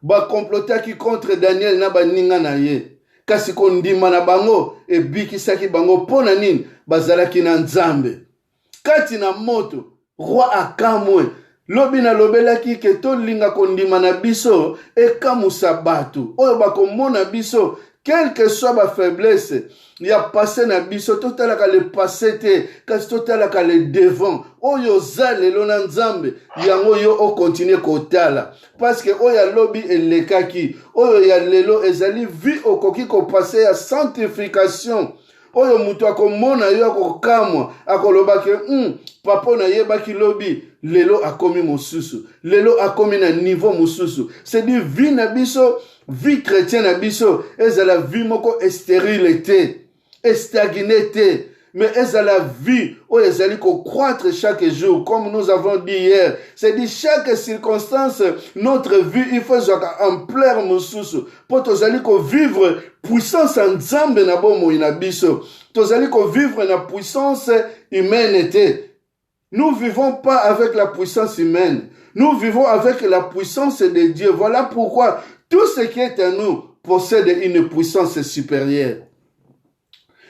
Bakomplotaki contre Daniel na baninga na ye, kasi kondima na bango ebikisaki bango mpona nini? Bazalaki na Nzambe. Kati na moto roi akamwe lobi na lobelaki ke tolinga kondima na biso ekamusa bato oyo bakomona biso, quelle que soit ba faiblesse ya passé na biso, totalaka le passé te, kasi totalaka le devant oyo za lelo na Nzambe, yango yo o continue kotala, parce que oyo lobi elekaki, oyo ya lelo ezali vie okoki ko passer ya sanctification. Oyo mutu akomona yo akokamwa akoloba ke papa na yebaki lobi lelo akomi mosusu, lelo akomi na niveau mosusu. C'est dit vie na biso, vie chrétienne na biso ezala vie moko stérile te, stagnée te, mais ezala vie oyo ezali ko croître chaque jour, comme nous avons dit hier. C'est dit chaque circonstance notre vie il faut zoka ampleur mosusu po tozali ko vivre puissance en Nzambe na bomo ina biso, tozali ko vivre na puissance humaine te. Nous vivons pas avec la puissance humaine, nous vivons avec la puissance de Dieu. Voilà pourquoi tout ce qui est en nous possède une puissance supérieure.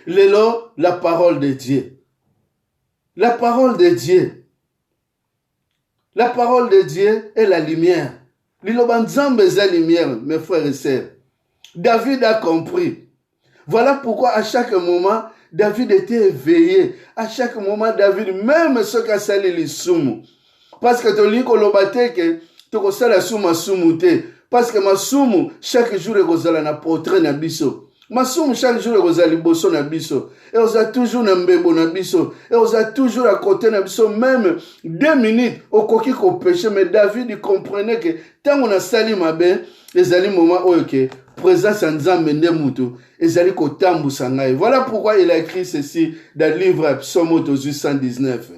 Lelo, la parole de Dieu. La parole de Dieu. La parole de Dieu est la lumière. Liloba Nzambe est la lumière, mes frères et sœurs. David a compris. Voilà pourquoi à chaque moment, David était éveillé. À chaque moment, David, même ce qu'a sali les sumu. Parce que tu lis que l'obate que tu connais la sumu te. Parce que ma sumu, chaque jour, il na portrait na biso. Masumu chaque jour ozali boso na biso et oza toujours na mbebo na biso et oza toujours à côté na biso, même 2 minutes okoki ko péché. Mais David comprenait que tant on a sali mabe ezali moment oyo ke présence ya Nzambe nde mutu ezali ko tambusa ngai. Voilà pourquoi il a écrit ceci dans le livre Psaume 119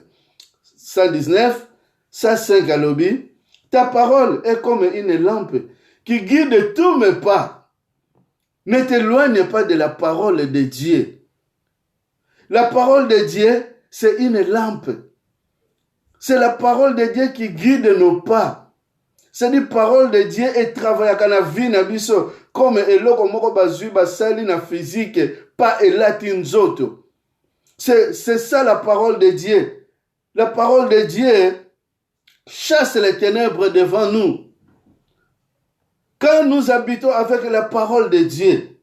105 alobi, ta parole est comme une lampe qui guide tous mes pas. Ne t'éloigne pas de la parole de Dieu. La parole de Dieu, c'est une lampe. C'est la parole de Dieu qui guide nos pas. C'est la parole de Dieu et travaille à la vie na biso comme eloko moko bazui basali na physique pas elatinzoto. C'est ça la parole de Dieu. La parole de Dieu chasse les ténèbres devant nous. Quand nous habitons avec la parole de Dieu,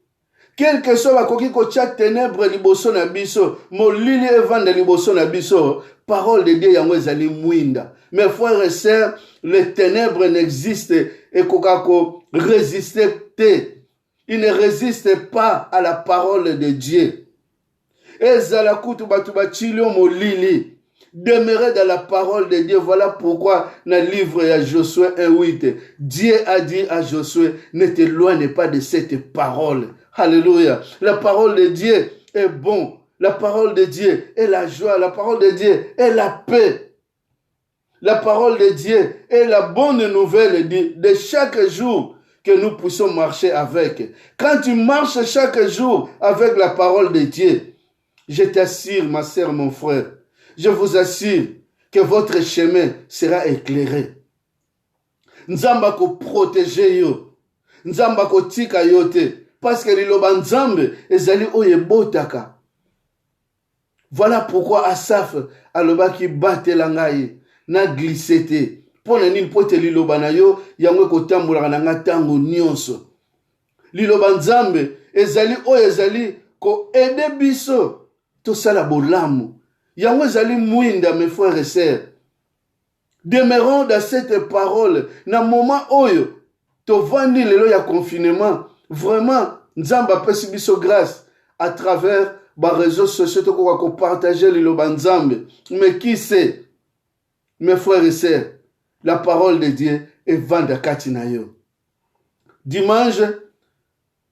quel que soit koki ko tcha ténèbres liboso na biso, molili evanda liboso na biso, parole de Dieu yango ezali mwinda. Mes frères et sœurs, les ténèbres n'existent et kokako résister te. Il ne résiste pas à la parole de Dieu. Ezala kutu batu bachilio molili. Demeurer dans la parole de Dieu. Voilà pourquoi dans le livre de Josué 1:8, Dieu a dit à Josué, ne t'éloigne pas de cette parole. Alléluia. La parole de Dieu est bon. La parole de Dieu est la joie. La parole de Dieu est la paix. La parole de Dieu est la bonne nouvelle de chaque jour que nous puissions marcher avec. Quand tu marches chaque jour avec la parole de Dieu, je t'assure, ma sœur, mon frère, je vous assure que votre chemin sera éclairé. Nzamba ko protéger yo. Nzamba ko tika yo te. Parce que liloba Nzambe ezali oyebotaka. Voilà pourquoi Asaph alobaki batela ngai na glissé te. Pona nini pote liloba na yo yango kotambola na nga tango nyonso. Liloba Nzambe ezali oyezali ko aider biso to sala bolamu. Yango ezali mwinda, mes frères et sœurs. Demeurons dans cette parole. Na moment oyo, tovandi lelo ya confinement. Vraiment, Nzamba pesi biso grâce à travers les réseaux sociaux ko partager liloba Nzambe. Mais qui sait, mes frères et sœurs, la parole de Dieu est vanda katina yo. Dimanche,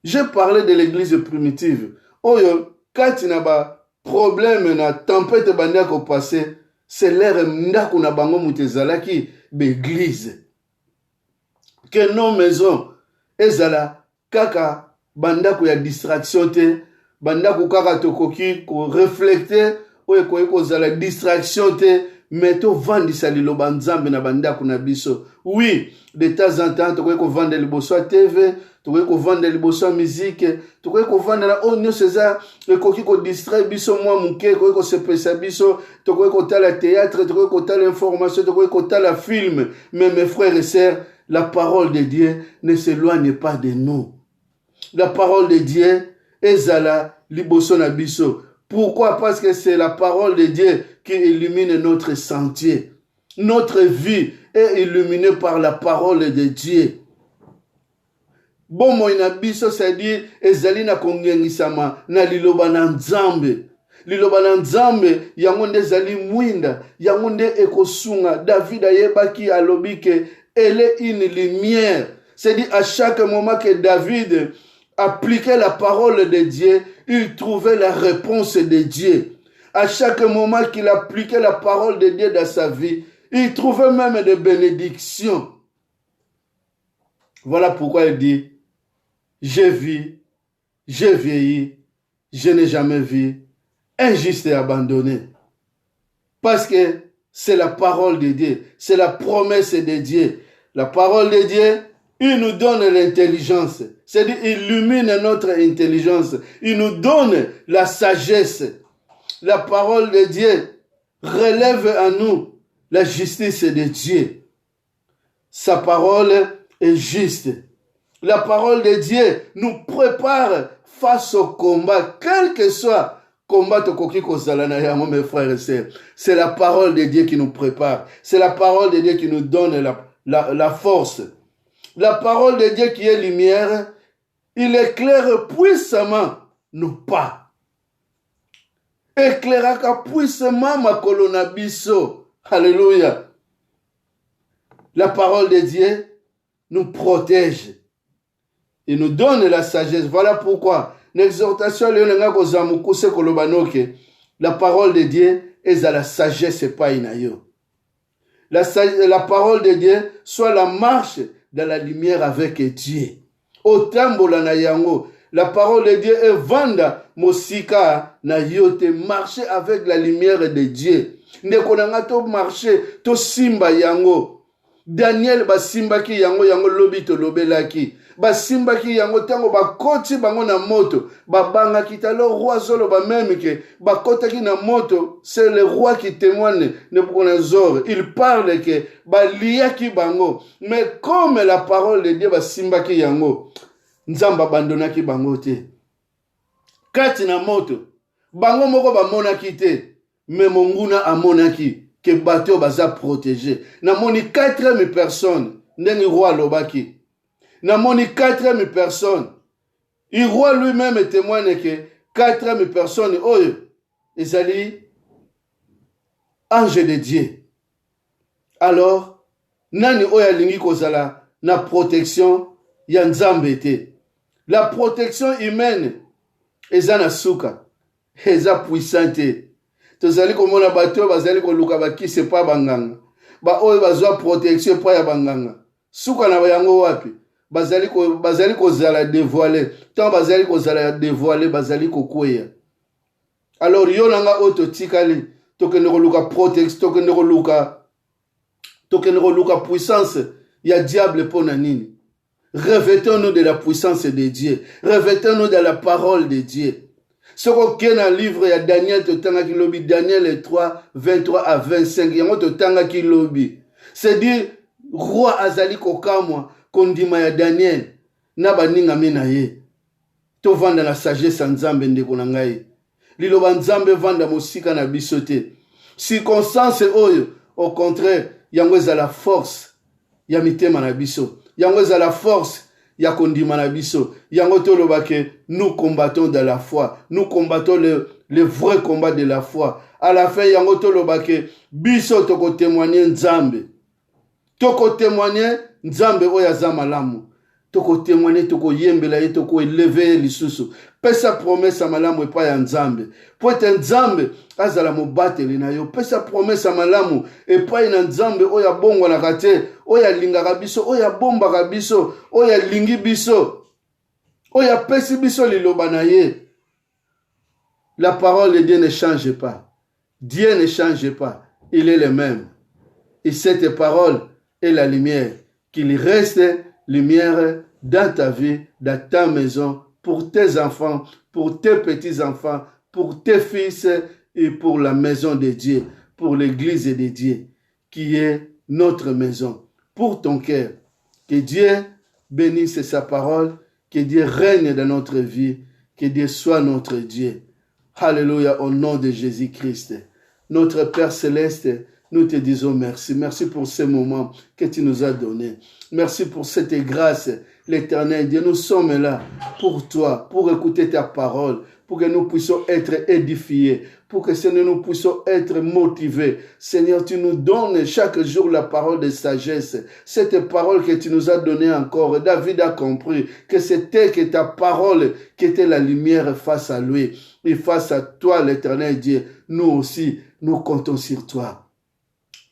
j'ai parlé de l'église primitive. Oyo katina ba problème na tempête bandia ko passé, c'est l'air ndako na bango mutezalaki l'église. que nos maisons ezala kaka bandako ya distraction te, bandako kaka tokoki ko reflecter oyo ekoki kozala distraction te, mais tovandisa liloba nzambe na bandako na biso. Oui, de temps en temps tokoki kovanda liboso ya TV, tokoki kovanda liboso ya musique, tokoki kovanda oyo nyonso eza ekoki kodistraire biso mwa moke, ekoki kosepesa biso, tokoki kotala théâtre, tokoki kotala information, tokoki kotala film. Mais mes frères et sœurs, la parole de Dieu ne s'éloigne pas de nous. La parole de Dieu ezala liboso na biso. Pourquoi? Parce que c'est la parole de Dieu qui illumine notre sentier. Notre vie est illuminée par la parole de Dieu. Bon moina biso, c'est-à-dire ezali na kongengisama na liloba na nzambe. Liloba na nzambe yango nde ezali mwinda, yango nde ekosunga. David ayebaki alobike elle est une lumière. C'est-à-dire à chaque moment que David appliquait la parole de Dieu, il trouvait la réponse de Dieu. À chaque moment qu'il appliquait la parole de Dieu dans sa vie, il trouvait même des bénédictions. Voilà pourquoi il dit, j'ai vu, j'ai vieilli, je n'ai jamais vu un juste abandonné. Parce que c'est la parole de Dieu, c'est la promesse de Dieu. La parole de Dieu, il nous donne l'intelligence. C'est-à-dire, il illumine notre intelligence. Il nous donne la sagesse. La parole de Dieu relève en nous la justice de Dieu. Sa parole est juste. La parole de Dieu nous prépare face au combat, quel que soit combat tokoki kozala na yango, mes frères et sœurs. C'est la parole de Dieu qui nous prépare. C'est la parole de Dieu qui nous donne la force. La parole de Dieu qui est lumière, il éclaire puissamment nos pas. Éclairaka puissamment ma colonna biso. Alléluia. La parole de Dieu nous protège. Il nous donne la sagesse. Voilà pourquoi l'exhortation la parole de Dieu est à la sagesse et pas inayo. La parole de Dieu soit la marche dans la lumière avec Dieu. Au tambola na yango, la parole de Dieu est vanda mosika na yote, marcher avec la lumière de Dieu. Ne konanga to marcher to simba yango. Daniel basimba ki yango lobi to lobelaki. Basimba ki yango tango bakoti bango na moto. Babanga kita le roi zolo ba même que bakota ki na moto, c'est le roi qui témoigne Nebuchadnezzar. Il parle que balia ki bango. Mais comme la parole de Dieu basimba ki yango, nzamba abandona ki bango te. Kati na moto, bango moko ba monaki te, mais monguna amonaki que bateau baza protégé. Na moni 4000 personnes, ndenge roi lobaki. Na moni 4000 personnes. Le roi lui-même témoigne que 4000 personnes, oyo, ezali ange de Dieu. Alors, nani oya lingi kozala na protection ya nzambe te. La protection humaine eza na suka, eza puissante. Tozali komona bato bazali koluka bakise pa banganga. Ba oyo bazwa protection pa ya banganga. Suka na yango wapi? Bazali kozala dévoiler. Tant bazali kozala dévoiler, bazali kokweya. Alors yo nanga oto tikali, tokende koluka protection, tokende koluka puissance ya diable pona nini? Revêtons-nous de la puissance de Dieu. Revêtons-nous de la parole de Dieu. Ce qu'on a dans le livre de Daniel, Daniel 3, 23 à 25, c'est-à-dire, roi Azali Kokamwa, kondima ya Daniel, nabaninga menaye, to vanda la sagesse nzambe ndeko na ngai. Liloba nzambe vanda mosika na bisote. Circonstance oyo, au contraire, yango eza la force ya mitema na biso. Yango eza la force ya kondima na biso. Yango tolobake, nous combattons de la foi. Nous combattons le vrai combat de la foi. À la fin, yango tolobake, biso toko témoigner nzambe. Toko témoigner nzambe oya za malamu. toko témoigner, toko yembela ye, toko élever lisusu. Pesa promesse à malamu et pas ya nzambe. Po ete nzambe azala mobateli na yo. Pesa promesse à malamu et pas na nzambe oya bongo na kate, oya lingaka biso, oya bombaka biso, oya lingi biso, oya pesi biso liloba na ye. La parole de Dieu ne change pas. Dieu ne change pas. Il est le même. Et cette parole est la lumière. Qu'il reste lumière dans ta vie, dans ta maison, pour tes enfants, pour tes petits-enfants, pour tes fils et pour la maison de Dieu, pour l'église de Dieu, qui est notre maison, pour ton cœur. Que Dieu bénisse sa parole, que Dieu règne dans notre vie, que Dieu soit notre Dieu. Alléluia, au nom de Jésus-Christ. Notre Père Céleste, nous te disons merci. Merci pour ce moment que tu nous as donné. Merci pour cette grâce, l'Éternel Dieu. Nous sommes là pour toi, pour écouter ta parole, pour que nous puissions être édifiés, pour que Seigneur, nous puissions être motivés. Seigneur, tu nous donnes chaque jour la parole de sagesse. Cette parole que tu nous as donnée encore, David a compris que c'était que ta parole qui était la lumière face à lui. Et face à toi, l'Éternel Dieu, nous aussi, nous comptons sur toi.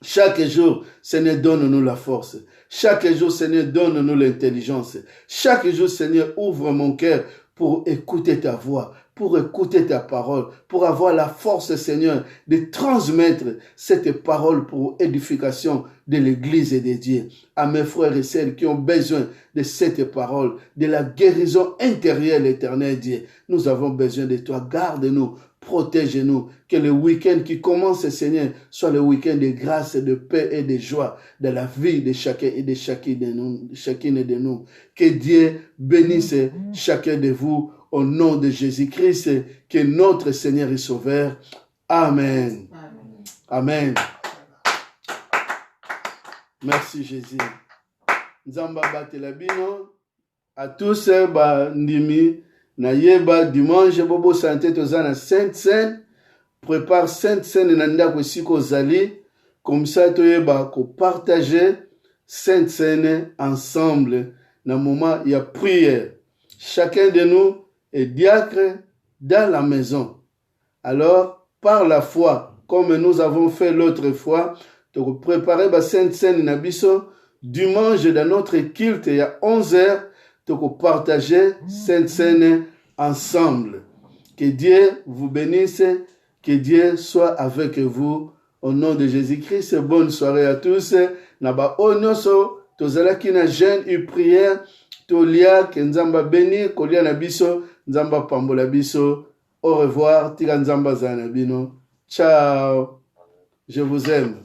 Chaque jour, Seigneur, donne-nous la force. Chaque jour, Seigneur, donne-nous l'intelligence. Chaque jour, Seigneur, ouvre mon cœur pour écouter ta voix, pour écouter ta parole, pour avoir la force, Seigneur, de transmettre cette parole pour édification de l'Église et de Dieu. À mes frères et sœurs qui ont besoin de cette parole, de la guérison intérieure, l'Éternel Dieu. Nous avons besoin de toi. Garde-nous. Protège-nous, que le week-end qui commence, Seigneur, soit le week-end de grâce, de paix et de joie dans la vie de chacun et de chacune de nous. Que Dieu bénisse chacun de vous au nom de Jésus-Christ, que notre Seigneur et Sauveur. Amen. Amen. Merci Jésus. Nzamba batela bino à tous ndimi. Nayeba dimanche bobo santé tozana Sainte Seine, prépare Sainte Seine nanda ko siko zali, comme ça toyeba ko partager Sainte Seine ensemble na moment il y a prière. Chacun de nous est diacre dans la maison. Alors par la foi, comme nous avons fait l'autre fois, to préparer ba Sainte Seine na biso dimanche dans notre culte il y a 11h. Donc, partager Sainte Seine ensemble. Que Dieu vous bénisse, que Dieu soit avec vous. Au nom de Jésus-Christ, bonne soirée à tous. Naba onyoso, tozala kina jeûne et prière, tolia ke nzamba béni, kolia na biso, nzamba pambola biso. Au revoir, tika nzamba zana bino. Ciao. Je vous aime.